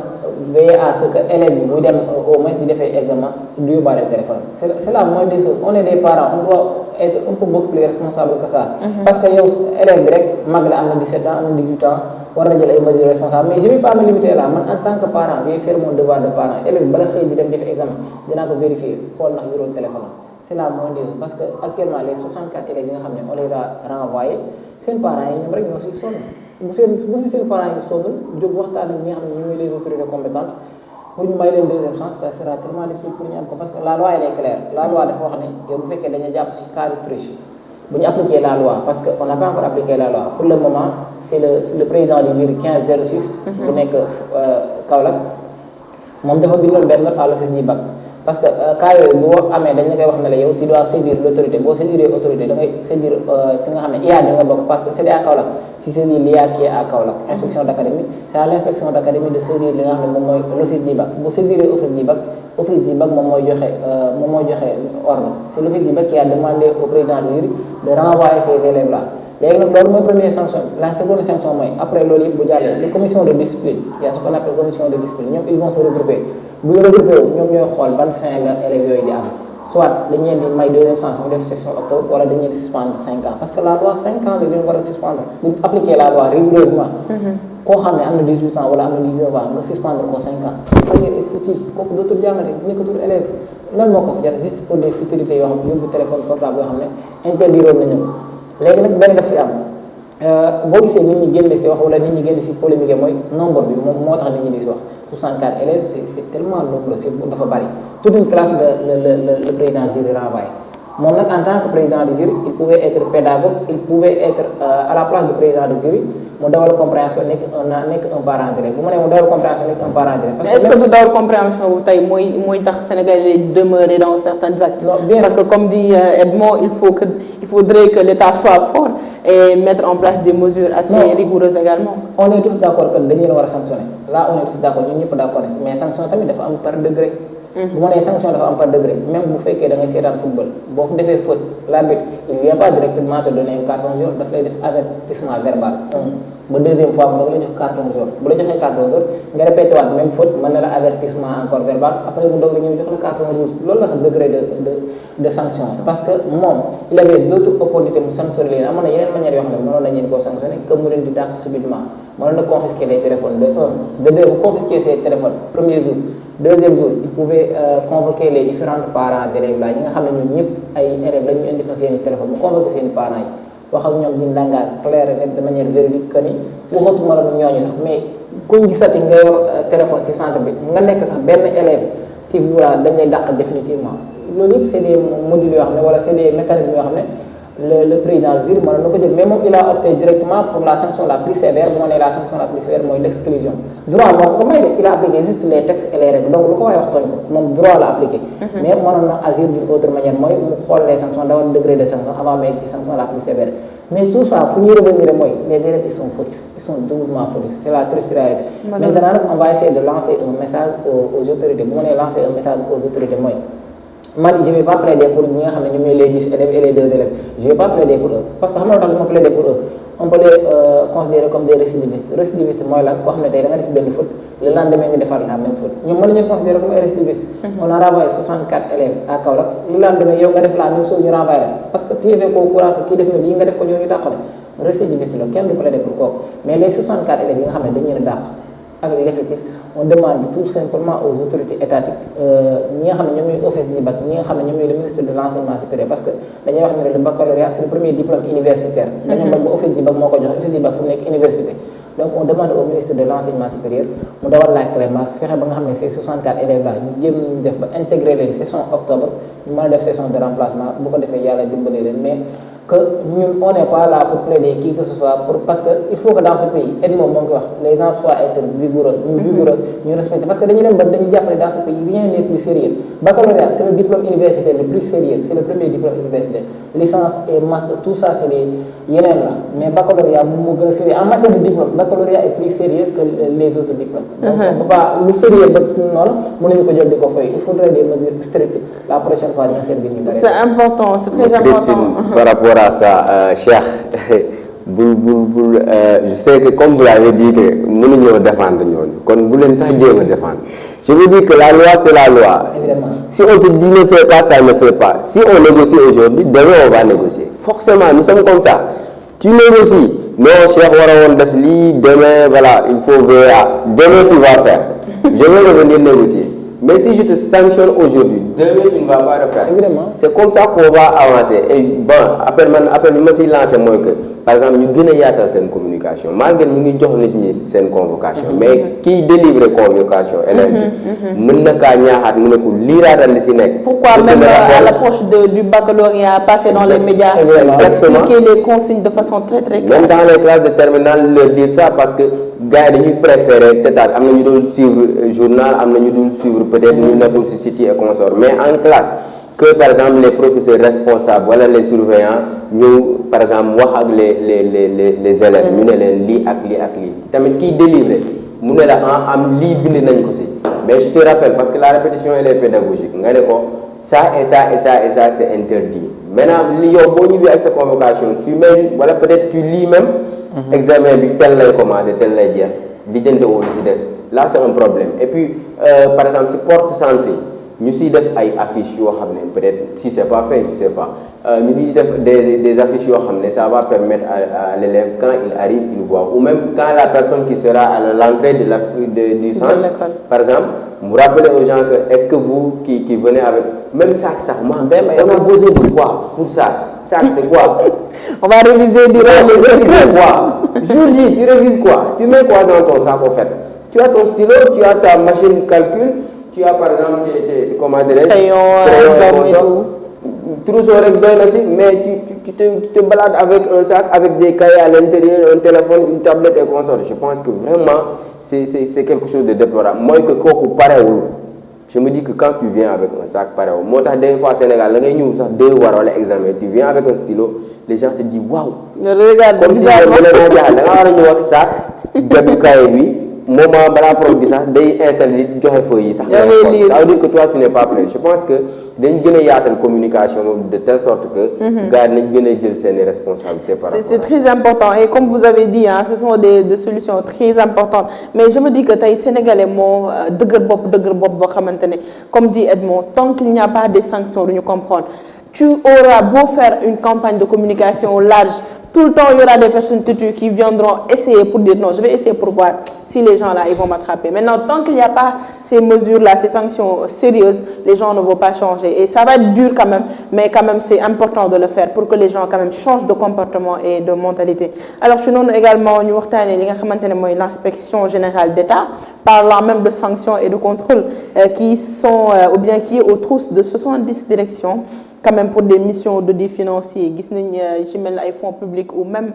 veiller à ce que élève bi buy dem au moins di defee examen du yóbbaale téléphone c'est la moindre des choses on est des parents on doit être un peu beaucoup plus responsable que ça parce que yow élève bi rek mag la am na 17 ans am na 18 ans war na jël ay mesures responsables mais je vais pas me limiter là man en tant que parent je vais faire mon devoir de parent élève bala xëy bi dem def examen dinaa ko vérifier xool ndax yorul téléphone c'est la moindre des choses parce que actuellement les 64 élèves yi nga xam ne on les a renvoyés seen parents yi ñoom rek ñoo siy sonn bu si seen parents yi sonn jóg waxtaan ak ñi nga xam ne ñooy les autorités compétentes pour ñu may leen deuxième chance ça sera tellement difficile pour ñu am ko parce que la loi elle est claire la loi dafa wax ne yow bu fekkee dañuy jàpp si cas de triche bu ñu appliquer la loi parce que on n'a pas encore appliqué la loi pour le moment c'est le président du jury 1506 bu nekk Kaolack moom dafa bindoon benn note à l'office du bac parce que cas yooyu bu amee dañ la koy wax ne la yow tu dois saisir l'autorité boo saisir autorité da ngay saisir fi nga xam ne IA bi nga bokk parce que c'est à Kaolack si saisir l'IA qui est à Kaolack inspection d'académie c'est à l'inspection d'académie de saisir li nga xam ne moom mooy l'office du bac bu saisir office du bac moom mooy joxe ordre c'est l'office du bac qui a demandé au président du jury de renvoyer ces élèves là léegi nag loolu mooy première sanction la seconde sanction mooy après loolu yëpp bu jàllee les commissions de discipline il y a ce qu'on appelle commission de discipline ñoom ils vont se regrouper bu ñu regroupé ñoom ñooy xool ban fin la élèves yooyu di am soit dañu leen di may deuxième sanction def section octobre wala dañu leen di suspendre 5 ans parce que la loi 5 ans la leen war a suspendre bu ñu appliquer la loi rigoureusement koo xam ne am na 18 ans wala am na 19 ans nga suspendre ko 5 ans carrière est foutie kooku dootul jàngale nekkatul élève lan moo ko fa jar juste pour des futilités yoo xam ne yóbbu téléphone portable yoo xam ne interdiroon nañu ko léegi nag benn def si am boo gisee nit ñi génn si wax wala nit ñi génn si polémique mooy nombre bi moom moo tax nit ñi di si wax 64 élèves c'est tellement nombreux c'est dafa bari toute une classe le président jury renvoyé moom nag en tant que président du jury il pouvait être pédagogue il pouvait être à la place du président du jury mu dawal compréhension nekk un parent d'élève bu ma nee mu dawal compréhension nekk un parent d'élève. est-ce que bu dawal compréhension bu tey mooy tax Sénégalais demeurer dans certains actes. Non, bien parce que comme dit Edmond il faudrait que l'État soit fort et mettre en place des mesures assez rigoureuses également. On est tous d'accord que dañu la war a sanctionner là on est tous d'accord ñun ñëpp d'accord mais sanction tamit dafa am par degré. bu ma nee sanction dafa am par degré même bu fekkee da ngay seetaan football boo fu defee faute l'arbitre il vient pas directement te donner un carton jaune daf lay def avertissement verbal ba deuxième fois mu doog la jox carton jaune bu la joxee carton jaune nga répété waat même faute mën na la avertissement encore verbal après mu doog la ñëw jox la carton rouge loolu la degré de sanction parce que moom il avait d'autres opportunités mu sanctionner leen amoon na yeneen manières yoo xam ne mënoon nañ leen koo sanctionner que mu leen di dàq subitement mënoon na confisquer les téléphones de 1 de 2 bu confisquer ses téléphones premier jour deuxième jour il pouvait convoquer les différents parents d'élèves là ñi nga xam ne ñun ñëpp ay élèves la ñu indi fa seeni téléphone mu convoquer seeni parents yi wax ak ñoom d'une langage claire et nette de manière véridique que ni waxatuma la ñooñu sax mais kuñ gisati nga yor téléphone ci centre bi nga nekk sax benn élève ci voilà dañ lay dàq définitivement loolu yëpp c'est des modules yoo xam ne wala c'est des mécanismes yoo xam ne le président jury mën na ko jël mais moom il a opté directement pour la sanction la plus sévère moo ne la sanction la plus sévère mooy l'exclusion droit moo ko may de il a appliqué juste les textes et les règles donc lu ko waaye wax tooñ ko moom droit la appliqué mais mënoon na agir d'une autre manière mooy mu xool les sanctions dawal degré de sanction avant mais ci sanction la plus sévère mais tout ça fu ñuy revenir mooy les élèves ils sont fautifs ils sont doublement fautifs c'est la triste réalité maintenant nag on va essayer de lancer un message aux autorités bu ma nee lancer un message aux autorités mooy man je vais pas plaider pour ñi nga xam ne ñoom ñooy les 10 élèves et les 2 élèves je vais pas plaider pour eux parce que xam nga tax ma plaider pour eux on peut les considérer comme des récidivistes récidiviste mooy lan koo xam ne tey da nga def benn faute le lendemain nga defaat la même faute ñoom mën nañu considérer comme ay récidivistes on a renvoyé 64 élèves à Kaolack le lendemain yow nga def la même chose ñu renvoyé la parce que tu es au courant que kii def na lii nga def ko ñooñu dàqale récidiviste la kenn du plaider pour kooku mais les 64 élèves yi nga xam ne dañu leen dàq avec l'effectif on demande tout simplement aux autorités étatiques ñi nga xam ne ñoom ñooy office du bac ñi nga xam ne ñoom ñooy le ministre de l'enseignement supérieur parce que dañuy wax ne le baccalauréat c'est le premier diplôme universitaire dañoo bañ ba office du bac moo ko jox office du bac fu mu nekk université donc on demande au ministre de l'enseignement supérieur mu dawal la clémence fexe ba nga xam ne ces 64 élèves là ñu jéem ñu def ba intégrer leen session octobre ñu mën a def session de remplacement bu ko defee yàlla dimbali leen mais que ñun on n'est pas là pour plaider qui que ce soit pour parce que il faut que dans ce pays Edmond moo ngi wax les gens soient être vigoureux ñu respecter parce que dañu dem ba dañu jàpp ne dans ce pays rien n'est plus sérieux baccalauréat c'est le diplôme universitaire le plus sérieux c'est le premier diplôme universitaire licence et master tout ça c'est des yeneen la mais baccalauréat moo gën a sérieux en matière de diplôme baccalauréat est plus sérieux que les autres diplômes donc on peut pas lu sérieux ba noonu mënuñu ko jël di ko fay il faudrait des mesures strictes la prochaine fois dina servir ñu bëri. C'est important, c'est très important. Par rapport à ça, Cheikh, je sais que comme vous l'avez dit que mënuñoo défendre ñooñu kon bu leen sax jéem a défendre je vous dis que la loi c'est la loi. Évidemment. Si on te dit ne fais pas ça, ne fais pas. Si on négocie aujourd'hui, demain on va négocier. Forcément, nous sommes comme ça. Tu négocies. Non, Cheikh Warawan Dafli, demain, voilà, il faut VA. Demain, tu vas faire. Je vais revenir négocier. Mais si je te sanctionne aujourd'hui, demain, tu ne vas pas le faire. Évidemment. C'est comme ça qu'on va avancer. Et bon, après, je me suis lancé moi que, par exemple, nous avons cette communication. Malgré nous avons cette convocation. Mais qui délivre la convocation, nous avons lire Pourquoi même à l'approche du baccalauréat, passer dans les médias, expliquer les consignes de façon très très claire. Même dans les classes de terminale, leur dire ça parce que gars yi préféré peut-être am na ñu doon suivre journal am na ñu doon suivre peut-être ñu nekkoon ci site et consorts mais en classe que par exemple les professeurs responsables wala les surveillants ñëw par exemple wax ak les élèves ñu ne leen lii ak lii ak lii tamit kiy délivrer mu ne la am lii bind nañ ko ci mais je te rappelle parce que la répétition elle est pédagogique nga ne ko ça et ça et ça et ça c'est interdit maintenant li yow boo ñëwee ak sa convocation tu mets wala peut-être tu lis même examen bi tel lay commencer tel lay jeex di jënde woo ci des là c'est un problème et puis par exemple si porte santé ñu siy def ay affiches yoo xam ne peut-être si c'est pas fait je sais pas ñu siy def des affiches yoo xam ne ça va permettre à l'élève quand il arrive il voit ou même quand la personne qui sera à l'entrée du centre par exemple Vous rappelez aux gens que est-ce que vous qui venez avec même sac, moi, on a besoin de quoi pour ça? Sac, c'est quoi? On va réviser durant les réviser quoi? Jour J, tu révises quoi? Tu mets quoi dans ton sac en fait? Tu as ton stylo, tu as ta machine de calcul, tu as par exemple tes comment dirais-je, crayon et consort. Trousseau rek doy na si, mais tu te balades avec un sac, avec des cahiers à l'intérieur, un téléphone, une tablette et consort. Je pense que vraiment, c'est quelque chose de déplorable. Moi, que kooku parewul, je me dis que quand tu viens avec un sac parewul, moi, des fois au Sénégal, là, nous, ça 2 voire wala examen, tu viens avec un stylo, les gens te disent waouh. Comme si tu avais un sac, gadu cahier lui. Moment bala prof bi sax day installer joxe feuille yi sax ça veut dire que toi tu n'es pas prêt. Je pense que dañ gën a yaatal communication de telle sorte que gars nañ gën a jël seen responsabilités par rapport. C'est très important et comme vous avez dit hein, ce sont des solutions très importantes mais je me dis que tey sénégalais moo dëgër bopp boo xamante ne comme dit Edmond tant qu'il n'y a pas de sanctions duñu comprendre. Tu auras beau faire une campagne de communication large, tout le temps il y aura des personnes têtues qui viendront essayer pour dire non, je vais essayer pour voir si les gens là ils vont m'attraper. Maintenant, tant qu'il n'y a pas ces mesures-là, ces sanctions sérieuses, les gens ne vont pas changer. Et ça va être dur quand même, mais quand même c'est important de le faire pour que les gens quand même changent de comportement et de mentalité. Alors chez nous également, nous avons l'inspection générale d'État, parlant même de sanctions et de contrôles qui sont ou bien qui est aux trousses de 70 directions. Quand même pour des missions d'audit financier gis nañ ci mel ay fonds publics ou même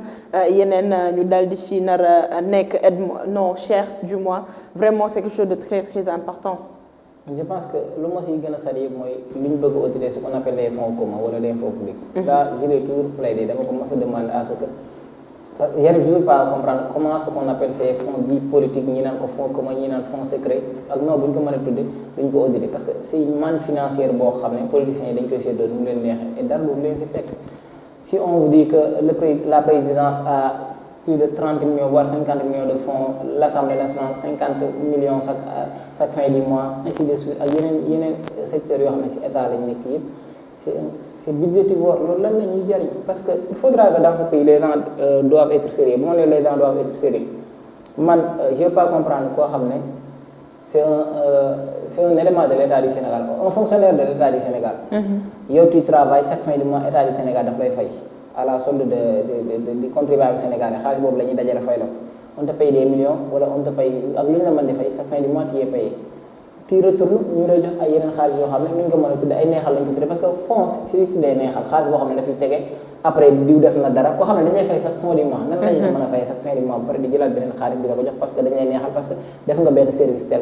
yeneen ñu daal di ci nar a nekk aide non cher du moins vraiment c'est quelque chose de très très important. Je pense que le mot si gën a sori mooy lu ñu bëgg a utiliser ce qu'on appelle les fonds communs wala les fonds publics. Là je l'ai toujours plaidé dama ko mos a demander à ce que j'arrive toujours pas à comprendre comment ce qu'on appelle ces fonds dits politiques ñi naan ko fonds commun ñi naan fonds secret ak non bu ñu ko mën a tudde duñ ko auditer parce que c'est une manne financière boo xam ne politiciens yi dañ koy séddoo nu mu leen neexee et dara du leen si fekk si on vous dit que la présidence a plus de 30 millions voire 50 millions de fonds l'Assemblée nationale 50 millions chaque fin du mois ainsi de suite ak yeneen secteurs yoo xam ne si état lañ nekk yëpp c'est budgétivore loolu lan la ñuy jariñ parce que il faudra que dans ce pays les gens doivent être sérieux bu ma nee les gens doivent être sérieux man je vais pas comprendre koo xam ne c'est un élément de l'État du Sénégal un fonctionnaire de l'État du Sénégal yow tu travailles chaque fin du mois État du Sénégal daf lay fay à la solde de contribuable sénégalais xaalis boobu la ñuy dajale fay la on te paye des millions wala on te paye ak lu ñu la mën di fay chaque fin du mois tu es payé tu retournes ñu lay jox ay yeneen xaalis yoo xam ne ni ñu ko mën a tudde ay neexal lañ ko tudde parce que fonds si day neexal xaalis boo xam ne dafay tege après diw def na dara koo xam ne dañuy fay chaque fin du mois nan lañ la mën a fay chaque fin du mois ba pare di jëlaat beneen xaalis di la ko jox parce que dañ lay neexal parce que def nga benn service tel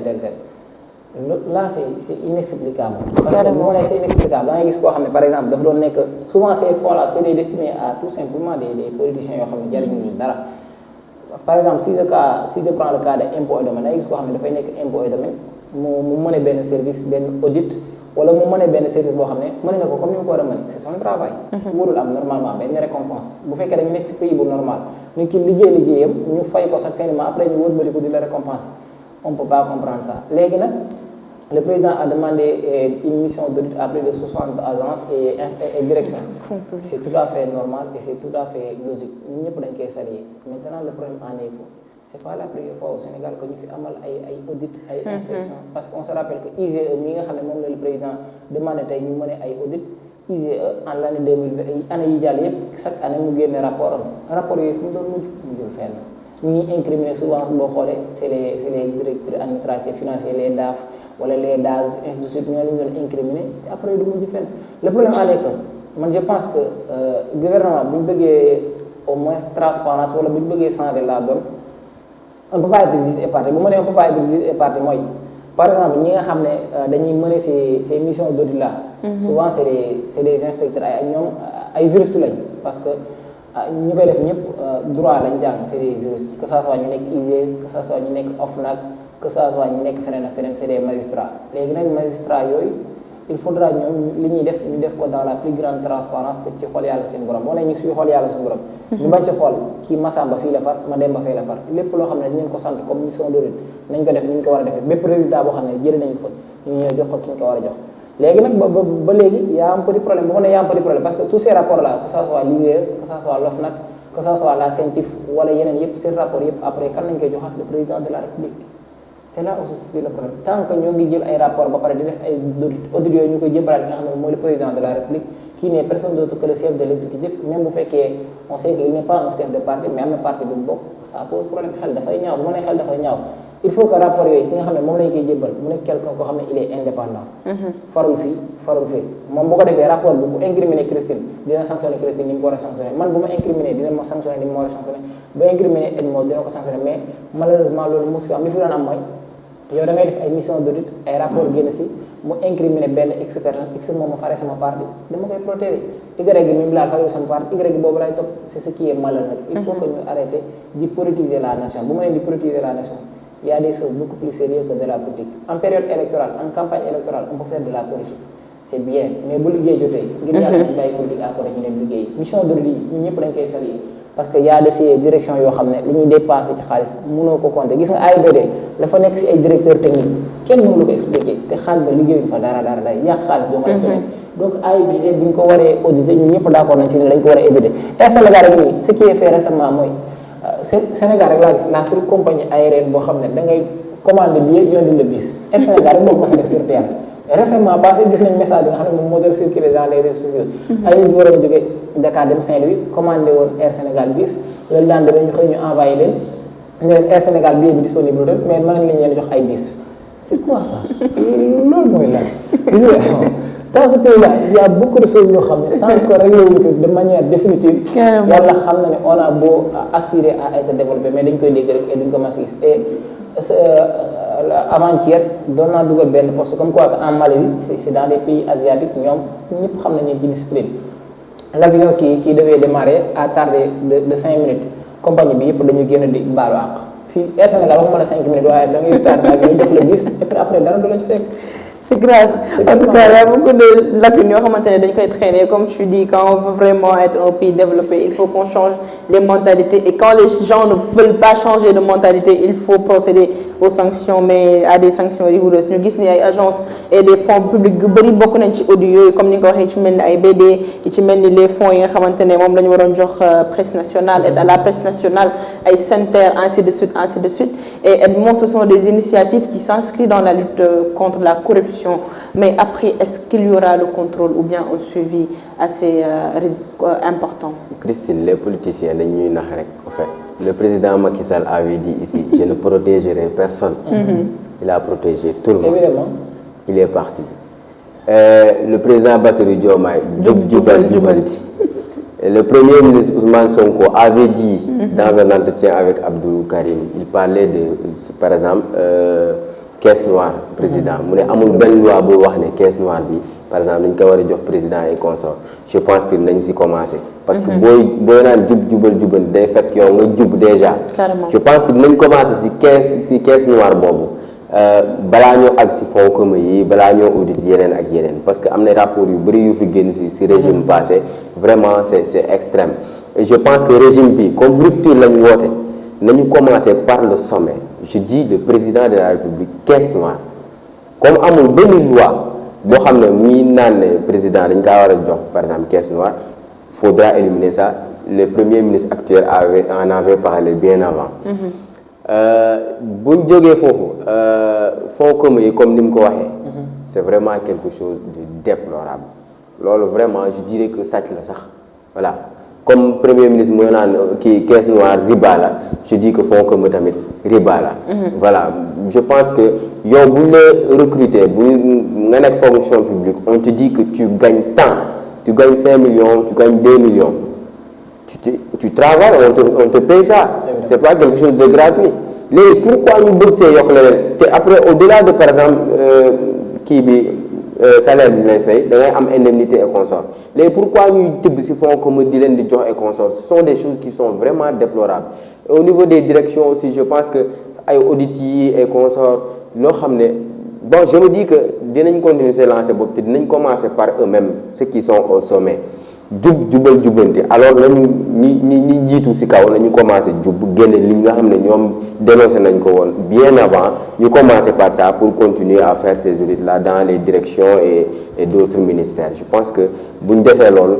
là c'est inexplicable parce que bu ma nee c'est inexplicable da ngay gis koo xam ne par exemple dafa doon nekk souvent ces fonds là c'est des destinés à tout simplement des politiciens yoo xam ne jariñuñu dara par exemple si je prends le cas de impôt et domaine da ngay gis koo xam ne dafay nekk impôt et domaine mu mëne benn service benn audit wala mu mëne benn service boo xam ne mën na ko comme ni mu ko war a mën c'est son travail warul am normalement benn récompense bu fekkee dañu nekk si pays bu normal nit ki liggéeyam ñu fay ko chaque fin de mois après ñu wëlbati ko di la récompense on peut pas comprendre ça léegi nag le président a demandé une mission d'audit à plus de 60 agences et directions c'est tout à fait normal et c'est tout à fait logique ñun ñëpp dañ koy saluer maintenant le problème en est que c'est pas la première fois au Sénégal que ñu fi amal ay audit ay inspection parce que on se rappelle que IGE mi nga xam ne moom la le président demandé tey ñu mën ay audit IGE en l'année 2020 année yi jàll yëpp chaque année mu génne rapport yooyu fu mu doon mujjul fenn ñu ñuy incriminer souvent boo xoolee c'est les directeurs administratifs financiers les DAF wala les DAS ainsi de suite ñoo lañu doon incriminer te après du mujj fenn le problème en est que man je pense que gouvernement bu ñu bëggee au moins transparence wala bu ñu bëggee changer la donne on peut pas être juge et partie bu ma nee on peut pas être juge et partie mooy par exemple ñi nga xam ne dañuy mener ces missions d'audit là souvent c'est des inspecteurs ay ñoom ay juristes lañ parce que ñu koy def ñëpp droit lañ jàng c'est des juristes que ça soit ñu nekk IGE que ça soit ñu nekk OFNAC que ça soit ñu nekk feneen ak feneen c'est des magistrats léegi nag magistrats yooyu il faudra ñoom li ñuy def ñu def ko dans la plus grande transparence te ci xool yàlla seen borom moo ne ñu suy xool yàlla seen borom ñu bañ si xool kii Massamba fii la far Mademba fee la far lépp loo xam ne dañ leen ko sant comme mission d'audit nañ ko def ni ñu ko war a defee bépp résultat boo xam ne jëlee nañu fa ñu ñëw jox ko ki ñu ko war a jox léegi nag ba léegi y a un petit problème bu ma ne y a un petit problème parce que tous ces rapports là que ça soit l'IGE que ça soit l'OFNAC que ça soit la CENTIF wala yeneen yëpp ces rapports yëpp après kan lañ koy joxaat le président de la République c'est là où se situe le problème tant que ñoo ngi jël ay rapport ba pare di def ay audit yooyu ñu koy jëbalaat nga xam ne mooy le président de la République qui n'est personne d'autre que le chef de l'exécutif même bu fekkee on sait qu'il n'est pas un chef de parti mais am na parti bu bokk ça pose problème xel dafay ñaaw bu ma nee xel dafay ñaaw il faut que rapport yooyu ki nga xam ne moom lañu koy jébal mu nekk quelqu'un koo xam ne il est indépendant farul fii moom bu ko defee rapport bi bu incriminer Christine dina sanctionner Christine ni mu ko war a sanctionner man bu ma incriminer dina ma sanctionner ni mu war a sanctionner ba incriminer Edmo dina ko sanctionner mais malheureusement loolu mosu fi am li fi doon am mooy yow da ngay def ay mission d'audit ay rapport génn si mu incriminer benn x personne x moom ma fare sama parti dama koy protéger Y gi mi mu laal farewul sama parti Y boobu lay topp c'est ce qui est malheureux nag il faut que ñu arrêter di politiser la nation bu ma nee di politiser la nation il y a des choses beaucoup plus sérieuses que de la politique en période électorale en campagne électorale on peut faire de la politique c'est bien mais bu liggéey jotee ngir yàlla nañ bàyyi politique à côté ñu dem liggéey mission d'audit yi ñun ñëpp dañ koy saluer parce que y a des directions yoo xam ne li ñuy dépassé ci xaalis mënoo ko compter gis nga AIBD dafa nekk si ay directeur technique kenn mënu la ko expliquer te xaaj ba liggéeyuñ fa dara day yàq xaalis doo nga def donc AIBD bu ñu ko waree auditer ñun ñëpp d'accord nañ si ne dañ ko war a éviter et Sénégal rek nii ce qui est fait récemment mooy Sénégal rek laa gis la seule compagnie aérienne boo xam ne da ngay commander billet ñoo di la bis Air Sénégal rek moo ko fa def sur terre récemment parce que gis nañ message bi nga xam ne moom moo doon circuler dans les réseaux sociaux ay nit waroon jógee Dakar dem Saint-Louis commandé woon Air Sénégal bis loolu daan demee ñu xëy ñu envoyé leen ne leen Air Sénégal billet bi disponible leen mais mën nañ leen jox ay bis c'est quoi ça loolu mooy lan gis nga dans ce pays là il y a beaucoup de choses yoo xam ne tant que réglé wuñ ko de manière définitive yàlla xam na ne on a beau aspirer à être développé mais dañ koy dégg rek et duñ ko mas gis et avant-hier doon naa dugal benn poste comme quoi que en Malaisie c'est dans les pays asiatiques ñoom ñëpp xam nañu ci discipline l'avion qui devait démarrer a tardé de 5 minutes compagnie bi yëpp dañu génn di baalu àq fii Air Sénégal waxuma la 5 minutes waaye da ngay tardé ak ñu def le bis et puis après dara du lañ fekk. C'est grave. En tout cas, il y a beaucoup de lacunes yoo xamante ne dañ koy traîner comme tu dis quand on veut vraiment être un pays développé il faut qu'on change les mentalités et quand les gens ne veulent pas changer de mentalité il faut procéder aux sanctions mais à des sanctions rigoureuses ñu gis ni ay agences et des fonds publics yu bëri bokk nañ ci audit yooyu comme ni nga ko waxee ci mel ni ay BD yi ci mel ni les fonds yi nga xamante ne moom la ñu waroon jox presse nationale et à la presse nationale ay SENTER ainsi de suite et Edmond ce sont des initiatives qui s'inscrivent dans la lutte contre la corruption mais après est-ce qu'il y aura le contrôle ou bien un suivi assez important. Christine, les politiciens dañuy nax rek en fait. Le président Macky Sall avait dit ici je ne protégerai personne. Il a protégé tout le monde. Évidemment. Il est parti. Le président Bassirou Diomaye jubal jubanti. Le premier ministre Ousmane Sonko avait dit dans un entretien avec Abdou Karim, il parlait de par exemple caisse noire président mu ne amul benn loi buy wax ne caisse noire bi par exemple dañ ko war a jox président et consort je pense que nañ si commencer parce que booy naan jubal jubanti day fekk yow nga jub déjà. Carrément. Je pense que dinañ commencer si caisse noire boobu balaa ñoo ak si fonds commun yi balaa ñoo audit yeneen ak yeneen parce que am na rapport yu bëri yu fi génn si régime passé vraiment c'est extrême et je pense que régime bi comme rupture lañ woote nañu commencer par le sommet je dis le président de la République caisse noire comme amul benn loi boo xam ne muy naan ne président dañ kaa war a jox par exemple caisse noire faudra éliminer ça le premier ministre actuel en avait parlé bien avant. bu ñu jógee foofu fonds commun yi comme ni mu ko waxee. c'est vraiment quelque chose de déplorable loolu vraiment je dirais que sàcc la sax voilà comme premier ministre mooy naan kii caisse noire riba la je dis que fonds commun tamit riba la. voilà je pense que yow bu la recruter bu nga nekk fonction publique on te dit que tu gagnes tant tu gagnes 5 millions tu gagnes 2 millions. Tu travailles, on te paye ça. C'est pas quelque chose de gratuit. Léegi pourquoi ñu bëgg see yokk leneen te après au-delà de par exemple kii bi salaire bi lay fay da ngay am indemnité et consort léegi pourquoi ñuy tëbb si fonds commun di leen di jox et consort ce sont des choses qui sont vraiment déplorables. Et au niveau des directions aussi je pense que ay audits yi et consort loo xam ne bon je me dis que dinañ continuer se lancer boobu te dinañ commencer par eux-mêmes ceux qui sont au sommet. jubal jubanti alors nañu ñi jiitu ci kaw nañu commencé génne li nga xam ne ñoom dénoncé nañ ko woon bien avant ñu commencer par ça pour continuer à faire ces audits là dans les directions et d'autres ministères je pense que bu ñu defee loolu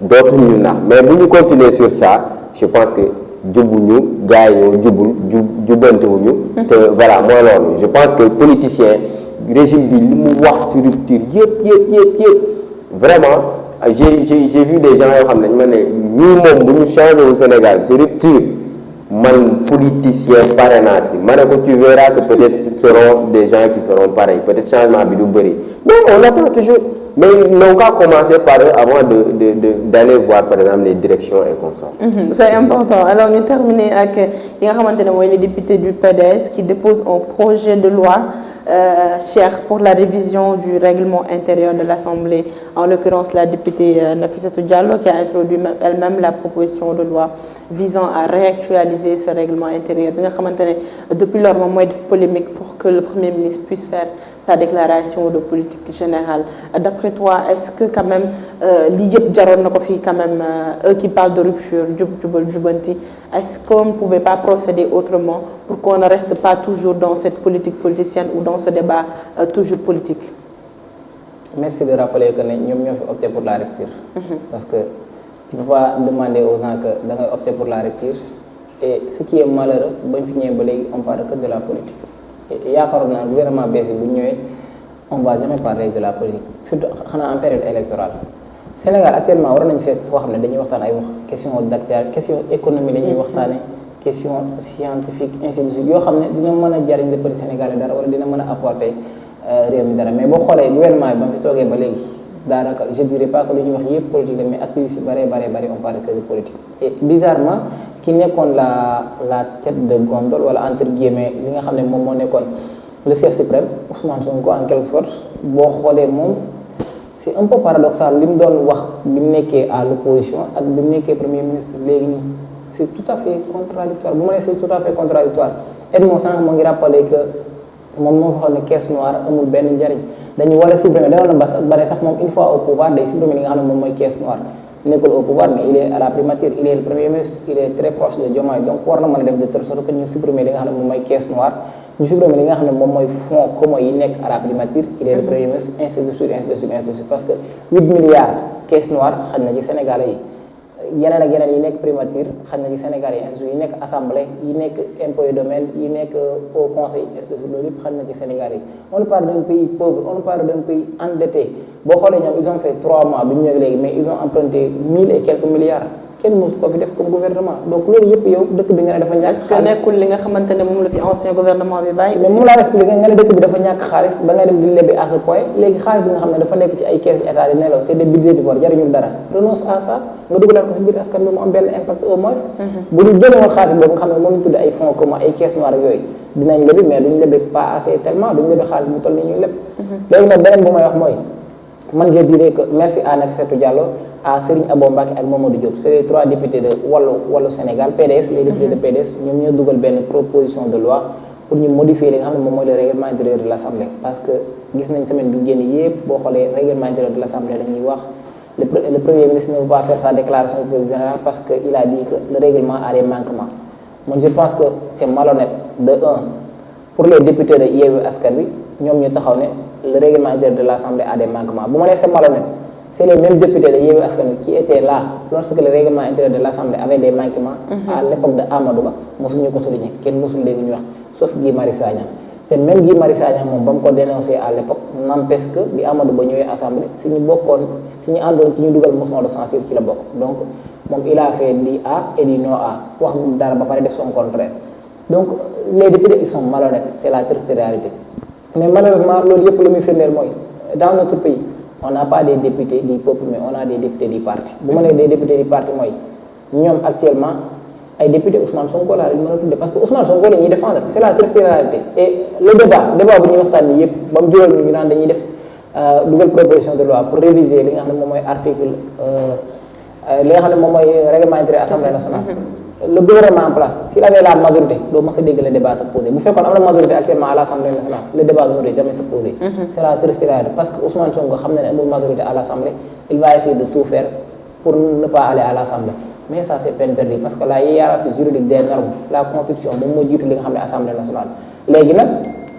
dootuñu nax mais bu ñu continuer sur ça je pense que jubuñu gars yi ñoo jubul jubbantewuñu te voilà mooy loolu je pense que politicien régime bi li mu wax sur rupture yëpp vraiment j'ai vu des gens yoo xam ne dañu ma ne ñii moom bu ñu changé wul Sénégal c'est rupture man politicien parrainage ma ne ko tu verras que peut-être ce seront des gens qui seront pareils peut-être changement bi du bëri mais on attend toujours mais ils n'ont qu'à commencer par eux avant d'aller voir par exemple les directions et consorts. C'est important. Alors ñu terminer ak yi nga xamante ne mooy les députés du PDS qui déposent un projet de loi pour la révision du règlement intérieur de l'Assemblée, en l'occurrence la députée Nafissatou Diallo qui a introduit elle-même la proposition de loi visant à réactualiser ce règlement intérieur bi nga xamante ne depuis lors moom mooy def polémique pour que le Premier ministre puisse faire sa déclaration de politique générale. D'après toi, est-ce que quand même li yëpp jaroon na ko fii quand même eux qui parlent de rupture jubal jubanti, est-ce qu'on ne pouvait pas procéder autrement pour qu'on ne reste pas toujours dans cette politique politicienne ou dans ce débat toujours politique? Merci de rappeler que ñoom ñoo fi opté pour la rupture. Parce que tu ne peux pas demander aux gens que da ngay opter pour la rupture et ce qui est malheureux bañ fi ñëwee ba léegi on parle que de la politique. yaakaaroon naa gouvernement bees bi bu ñu ñëwee on va jamais parler de la politique surtout xanaa en période électorale Sénégal actuellement war nañu fekk foo xam ne dañuy waxtaan ay wax question d'actualité question économie la ñuy waxtaane question scientifique ainsi de suite yoo xam ne dina mën a jariñ le peuple sénégalais dara wala dina mën a apporter réew mi dara mais boo xoolee gouvernement bi ba mu fi toogee ba léegi daanaka je dirais pas que lu ñuy wax yëpp politique la mais activistes yu bare on parle que de politique et bizarrement ki nekkoon la tête de gondole wala entre guillemets li nga xam ne moom moo nekkoon le chef suprême Ousmane Sonko en quelque sorte boo xoolee moom c'est un peu paradoxal li mu doon wax bi mu nekkee à l'opposition ak bi mu nekkee premier ministre léegi nii c'est tout à fait contradictoire bu ma nee c'est tout à fait contradictoire Edmond sànq moo ngi rappelé que moom moo waxoon ne caisse noire amul benn njariñ dañu war a supprimer danoon na bare sax moom une fois au pouvoir day supprimer li nga xam ne moom mooy caisse noire nekkul au pouvoir mais il est à la primature il est le premier ministre il est très proche de Diomaye donc war na mën a def de telle sorte que ñu supprimer li nga xam ne moom mooy caisse noire ñu supprimer li nga xam ne moom mooy fonds commun yi nekk à la primature il est le premier ministre ainsi de suite parce que 8 milliards caisse noire xaj na ci Sénégalais yi yeneen ak yeneen yi nekk primature xaj na ci Sénégalais yi ainsi de suite yi nekk assemblée yi nekk impôt et domaine yi nekk au conseil ainsi de suite loolu yëpp xaj na ci Sénégalais yi on parle d'un pays pauvre on parle d'un pays endetté boo xoolee ñoom ils ont fait 3 mois bi ñu ñëwee léegi mais ils ont emprunté 1000 et quelques milliards kenn mosu ko fi def comme gouvernement donc loolu yëpp yow dëkk bi nga ne dafa ñàkk xaalis. est-ce que nekkul li nga xamante ne moom la fi ancien gouvernement bi bàyyi. mais moom laa expliqué nga ne dëkk bi dafa ñàkk xaalis ba nga dem di lebi à ce point léegi xaalis bi nga xam ne dafa nekk ci ay caisse état di nelaw c'est des budgétivores jariñul dara renonce à ça nga dugalaat ko si biir askan bi mu am benn impact au moins. bu ñu jëlee woon xaalis boobu nga xam ne moom ñu tudd ay fonds communs ay caisse noire ak yooyu dinañ lebi mais duñ lebi pas assez tellement duñ lebi xaalis bu toll ni ñuy leb. léegi nag beneen bu may wax mooy man je dirais que merci à Nafissatou Diallo à Serigne Abo Mbacké ak Mamadou Diop c'est les 3 députés de Wallu Sénégal PDS les députés de PDS ñoom ñoo dugal benn proposition de loi pour ñu modifier li nga xam ne moom mooy le règlement intérieur de l'Assemblée parce que gis nañ semaine bi génn yépp boo xoolee règlement intérieur de l'Assemblée dañuy wax le premier ministre ne veut pas faire sa déclaration de politique générale parce que il a dit que le règlement a des manquements moi je pense que c'est malhonnête de pour les députés de Yewwi Askan Wi ñoom ñu taxaw ne le règlement intérieur de l'Assemblée a des manquements bu ma nee c'est malhonnête c'est les mêmes députés de Yewwi Askan Wi qui étaient là lorsque le règlement intérieur de l'Assemblée avait des manquements à l'époque de Amadou Ba mosuñu ko souligner kenn mosul léegi ñu wax sauf Guy Marius Sagna te même Guy Marius Sagna moom ba mu ko dénoncé à l'époque n'empêche que bi Amadou Ba ñëwee Assemblée si ñu àndoon ci ñu dugal motion de censure ci la bokk donc moom il a fait di A et di non A wax bu dara ba pare def son contraire donc les députés ils sont malhonnêtes c'est la triste réalité mais malheureusement loolu yëpp lu muy firndeel mooy dans notre pays on n'a pas des députés du peuple mais on a des députés du parti bu ma nee des députés du parti mooy ñoom actuellement ay député Ousmane Sonko laa leen mën a tudde parce que Ousmane Sonko la ñuy défendre c'est la triste réalité et le débat bu ñuy waxtaan ni yëpp ba mu jural ñu naan dañuy def nouvelle proposition de loi pour réviser li nga xam ne moom mooy article li nga xam ne moom mooy règlement intérieur Assemblée nationale le gouvernement en place s'il avait la majorité doo mës a dégg le débat se poser bu fekkoon am na majorité actuellement à l'Assemblée nationale le débat n'aurait jamais se poser c'est la triste réalité parce que Ousmane Sonko xam na ne amul majorité à l'Assemblée il va essayer de tout faire pour ne pas aller à l'Assemblée mais ça c'est peine perdue parce que la hiérarchie juridique des normes la constitution moom moo jiitu li nga xam ne Assemblée nationale léegi nag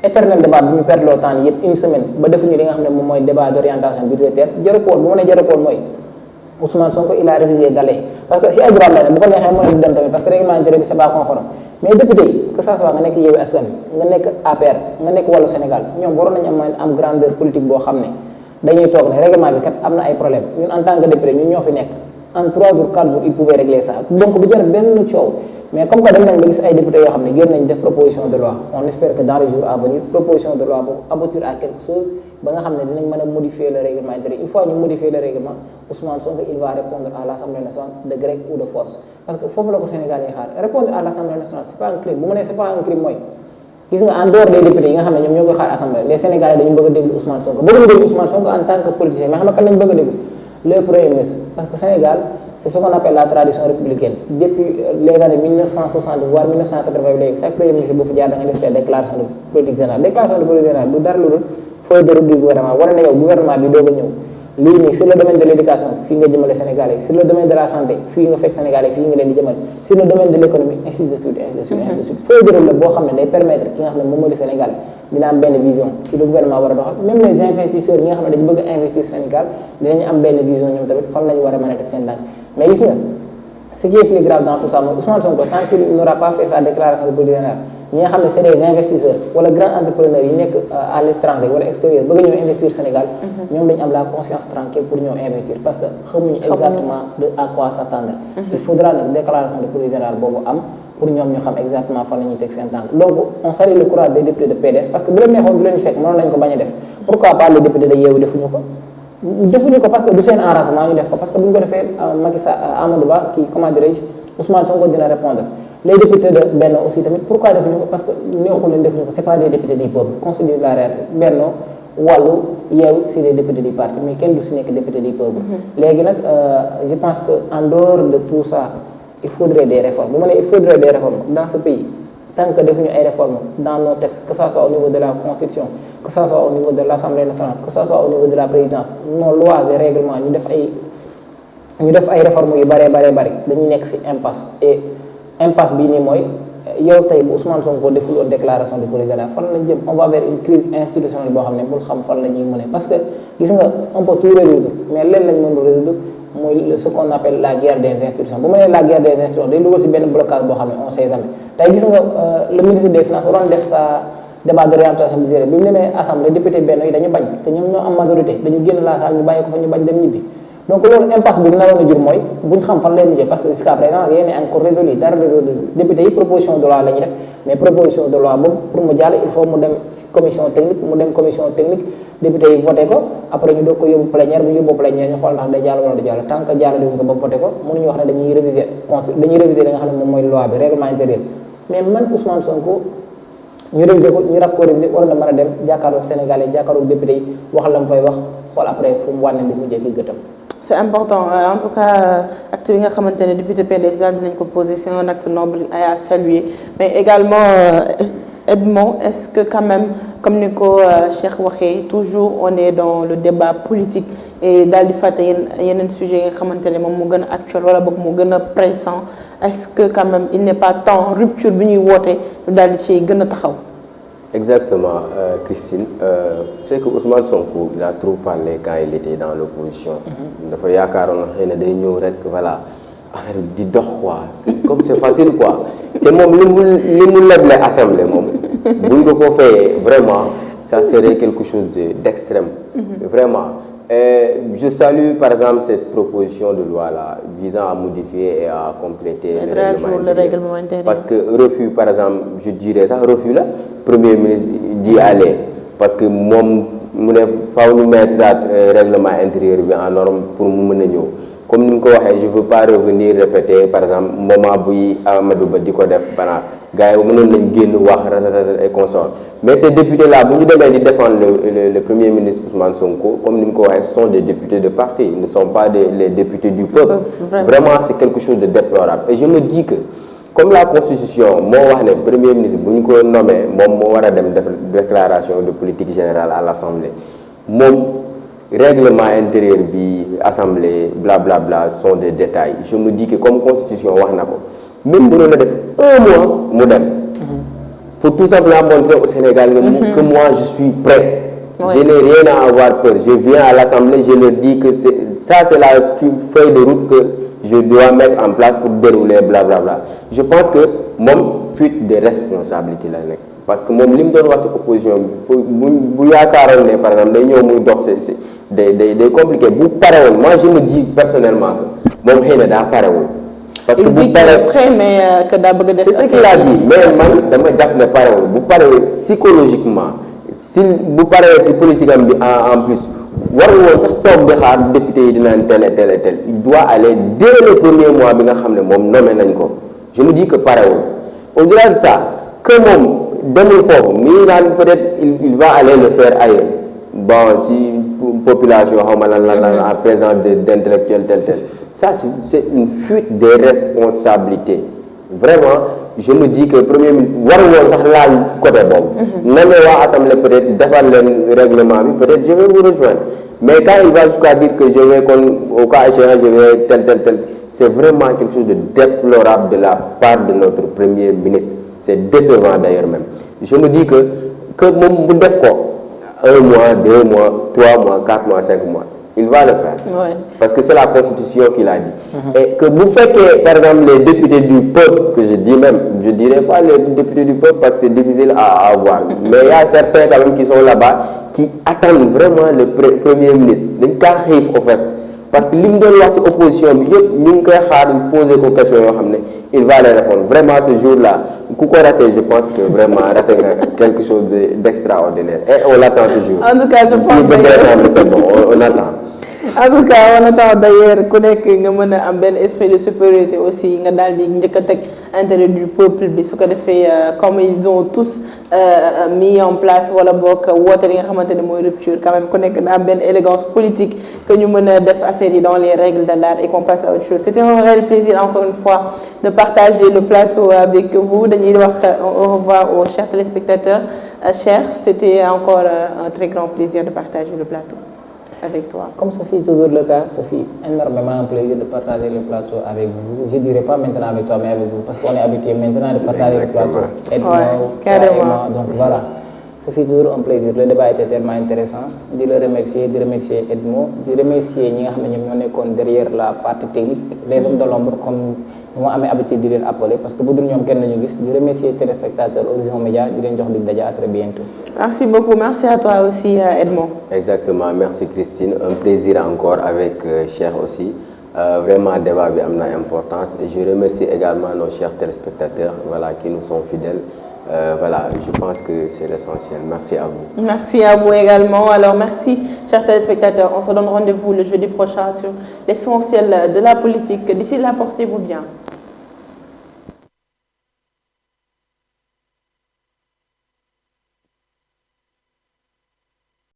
éternel débat bi ñu perdre le temps yëpp une semaine ba defuñu li nga xam ne moom mooy débat d'orientation budgétaire jërëkoon bu ma nee jërëkoon mooy Ousmane Sonko il a refusé d'aller parce que si ay droit la ne bu ko neexee mën a dem tamit parce que règlement intérieur bi c'est pas conforme mais député yi que ça soit nga nekk Yewwi Askan Wi nga nekk APR nga nekk Wallu Sénégal ñoom waroon nañu am grandeur politique boo xam ne dañuy toog ne règlement bi kat am na ay problème ñun en tant que député ñun ñoo fi nekk en 3 jours 4 jours ils pouvaient régler ça donc du jar benn coow mais comme que dem nañ ba gis ay députés yoo xam ne génn nañ def proposition de loi on espère que dans les jours à venir proposition de loi boobu aboutir à quelque chose ba nga xam ne dinañ mën a modifier le règlement intérieur une fois ñu modifier le règlement Ousmane Sonko il va répondre à l'Assemblée nationale de gré ou de force parce que foofu la ko Sénégal yi xaar répondre à l'Assemblée nationale c'est pas un crime bu ma nee c'est pas un crime mooy gis nga en dehors des députés yi nga xam ne ñoom ñoo koy xaar assemblée les Sénégalais dañu bëgg a déglu Ousmane Sonko bëgg na déglu Ousmane Sonko en tant que politicien mais xam nga kan lañ bëgg a déglu le premier ministre parce que Sénégal c'est ce qu'on appelle la tradition républicaine depuis les années 1960 voire 1980 léegi chaque premier ministre bu fi jaar da nga def déclaration de politique générale déclaration de politique générale du dara lu dul feuille de route du gouvernement wane na yow gouvernement bi doog a ñëw lii nii sur le domaine de l'éducation fii nga jëmale Sénégalais sur le domaine de la santé fii nga fekk Sénégalais fii nga leen di jëmale sur le domaine de l'économie ainsi de suite ainsi de suite ainsi de suite feuille de route la boo xam ne day permettre ki nga xam ne moom mooy le Sénégal dina am benn vision si le gouvernement war a doxal même les investisseurs ñi nga xam ne dañu bëgg a investir Sénégal dinañu am benn vision ñoom tamit fan lañu war a mën a teg seen dànk mais gis nga ce qui est plus grave dans tout ça mooy Ousmane Sonko tant qu'il n'aura pas fait sa déclaration de politique générale ñi nga xam ne c'est des investisseurs wala grands entrepreneurs yi nekk à l'étranger wala extérieur bëgg ñëw investir Sénégal ñoom dañu am la conscience tranquille pour ñëw investir parce que xamuñu exactement de à quoi s'attendre il faudra nag déclaration de politique générale boobu am pour ñoom ñu xam exactement fan la ñuy teg seen tànk donc on salue le courage des députés de PDS parce que bu leen neexoon du leen fekk mënoon nañu ko bañ a def pourquoi pas les députés de Yewwi defuñu ko parce que du seen arrangement ñu def ko parce que bu ñu ko defee Macky Sall Amadou Ba kii comment dirais-je Ousmane Sonko dina répondre les députés de Benno aussi tamit pourquoi defuñu ko parce que neexul leen defuñu ko c'est pas des députés du peuple considère la réalité Benno Wallu Yewwi c'est des députés du parti mais kenn du si nekk député du peuple léegi nag je pense que en dehors de tout ça il faudrait des réformes bu ma nee il faudrait des réformes dans ce pays tant que defuñu ay réformes dans nos textes que ça soit au niveau de la constitution que ça soit au niveau de l'Assemblée nationale que ça soit au niveau de la présidence nos lois et règlements ñu def ay réformes yu bari dañuy nekk ci impasse et impasse bii nii mooy yow tey bu Ousmane Sonko deful woon déclaration de politique générale fan lañ jëm on va vers une crise institutionnelle boo xam ne bul xam fan la ñuy mën parce que gis nga on peut tout résoudre mais leen lañ mën résoudre mooy ce qu'on appelle la guerre des institutions bu ma nee la guerre des institutions day dugal ci benn blocage boo xam ne on sait jamais tey gis nga le ministre des finances waroon def sa débat d'orientation budgétaire bi mu demee assemblée député benn yi dañu bañ te ñoom ñoo am majorité dañu génn la salle ñu bàyyi ko fa ñu bañ dem ñibbi donc loolu impasse bi naroon a jur mooy buñ xam fan lay mujjee parce que jusqu'à présent rien n'est encore résolu dara résolu député yi proposition de loi la ñuy def mais proposition de loi boobu pour mu jàll il faut mu dem commission technique député yi voté ko après ñu doog ko yóbbu plénière bu yóbbu plénière ñu xool ndax day jàll wala du jàll tant que jàll diwuñ ko ba voté ko mënuñu wax ne dañuy réviser li nga xam ne moom mooy loi bi règlement intérieur mais man Ousmane Sonko ñu réviser ko ñu rak ko réviser war na mën a dem jàkkaarloog Sénégalais jàkkaarloog député yi wax la mu fay wax xool après fu mu wànneen di mujjee ki gëtam. c'est important en tout cas acte bi nga xamante ne député PDS daal dinañ ko poser c'est un acte noble à saluer mais également Edmond est-ce que quand même comme ni ko Cheikh waxee toujours on est dans le débat politique et daal di fàtte yeneen sujet yi nga xamante ne moom moo gën a actuel wala boog moo gën a pressant est-ce que quand même il n'est pas temps rupture bi ñuy woote daal di ci gën a taxaw. Exactement, Christine. C'est que Ousmane Sonko il a trop parlé quand il était dans l'opposition. dafa yaakaaroon xëy na day ñëw rek voilà affaire di dox quoi c'est comme c'est facile quoi te moom li mu leble assemblée moom buñ ko fayee vraiment ça serait quelque chose d'extrême. Vraiment. Je salue par exemple cette proposition de loi là visant à modifier et à compléter le règlement intérieur. Parce que refus par exemple je dirais ça refus là premier ministre d'y aller parce que moom mu ne faaw ñu mettre règlement intérieur bi en norme pour mu mën a ñëw comme ni mu ko waxee je veux pas revenir répéter par exemple moment buy Amadou Ba di ko def bana gars yi mënoon nañ génn wax et consort mais ces députés là bu ñu demee di défendre le premier ministre Ousmane Sonko comme ni mu ko waxee ce sont des députés de parti ils ne sont pas les députés du peuple. Vraiment c'est quelque chose de déplorable et je me dis que comme la constitution moo wax ne premier ministre bu ñu ko nommé moom moo war a dem def déclaration de politique générale à l'assemblée moom règlement intérieur bi assemblée blablabla sont des détails je me dis que comme constitution wax na ko même bu doon a def un mois mu dem pour tout simplement montrer au Sénégal que moi je suis prêt. Je n'ai rien à avoir peur je viens à l'assemblée je leur dis que c'est la feuille de route que je dois mettre en place pour dérouler blablabla. Je pense que mon fuite des responsabilités la nekk parce que moom li mu doon wax ci opposition bi bu yaakaaroon ne par exemple day ñëw muy dox c'est day compliqué bu parewoon moi je me dis personnellement que moom xëy na daa parewul parce que bu paree prêt mais que daa bëgg a def. c'est ce qu'il a dit mais man dama jàpp ne parewul bu parewee psychologiquement si bu parewee si politique am bi en plus warul woon sax toog di xaar député yi dinaan tel et tel et tel il doit aller dès le premier mois bi nga xam ne moom nommé nañ ko je me dis que parewul au-delà de ça que moom demul foofu nii naan peut-être il va aller le faire ailleurs bon si population xaw ma lan en présence d'intellectuels tel ça c'est une fuite des responsabilités vraiment je me dis que premier ministre waru woon sax laal côté boobu na ne waa assemblée peut-être defar leen règlement bi peut-être je vais vous rejoindre mais quand il va jusqu'à dire que je vais au cas échéant je vais tel c'est vraiment quelque chose de déplorable de la part de notre premier ministre c'est décevant d'ailleurs même je me dis que moom bu def ko 1 mois 2 mois 3 mois 4 mois 5 mois il va le faire. Ouais. Parce que c'est la Constitution qui l'a dit. Et que vous faites que, par exemple, les députés du peuple, que je dis même, je ne dirais pas les députés du peuple parce que c'est difficile à avoir. Mais il y a certains quand même qui sont là-bas qui attendent vraiment le Premier ministre. Donc, quand il faut faire. Parce que l'hymne de la opposition, nous avons posé des questions, il va les répondre. Vraiment, ce jour-là, raté, je pense que vraiment raté quelque chose d'extraordinaire. Et on l'attend toujours. En tout cas, je pense que c'est bon, on attend. En tout cas, on attend d'ailleurs que nous avons un esprit de supériorité aussi, nous avons intérêt du peuple, comme ils ont tous mis en place wala bok wote li nga xamantene moy rupture quand même ku nek da am ben élégance politique que ñu mëna def affaire yi dans les règles de l'art et qu'on passe à autre chose. C'était un réel plaisir encore une fois de partager le plateau avec vous. Dañuy wax au revoir aux chers téléspectateurs. Chers, c'était encore un très grand plaisir de partager le plateau avec toi. Comme ce fut toujours le cas, Sophie, énormément un plaisir de partager le plateau avec vous. Je ne dirais pas maintenant avec toi, mais avec vous, parce qu'on est habitué maintenant de partager le plateau. Carrément. Donc voilà, ce fut toujours un plaisir. Le débat était tellement intéressant. De le remercier, de remercier Edmo, de remercier ñi nga xam ne ñoo derrière la partie technique, les hommes de l'ombre, comme nous avons l'habitude de les appeler, parce que beaucoup de gens qui nous disent, de remercier les téléspectateurs Horizon Média, de les dire à très bientôt. Merci beaucoup, merci à toi aussi Edmond. Exactement, merci Christine, un plaisir encore avec Cher aussi. Vraiment, le débat a une importance et je remercie également nos chers téléspectateurs voilà, qui nous sont fidèles. Voilà, je pense que c'est l'essentiel. Merci à vous. Merci à vous également. Alors, merci, chers téléspectateurs. On se donne rendez-vous le jeudi prochain sur l'essentiel de la politique. D'ici là, portez-vous bien.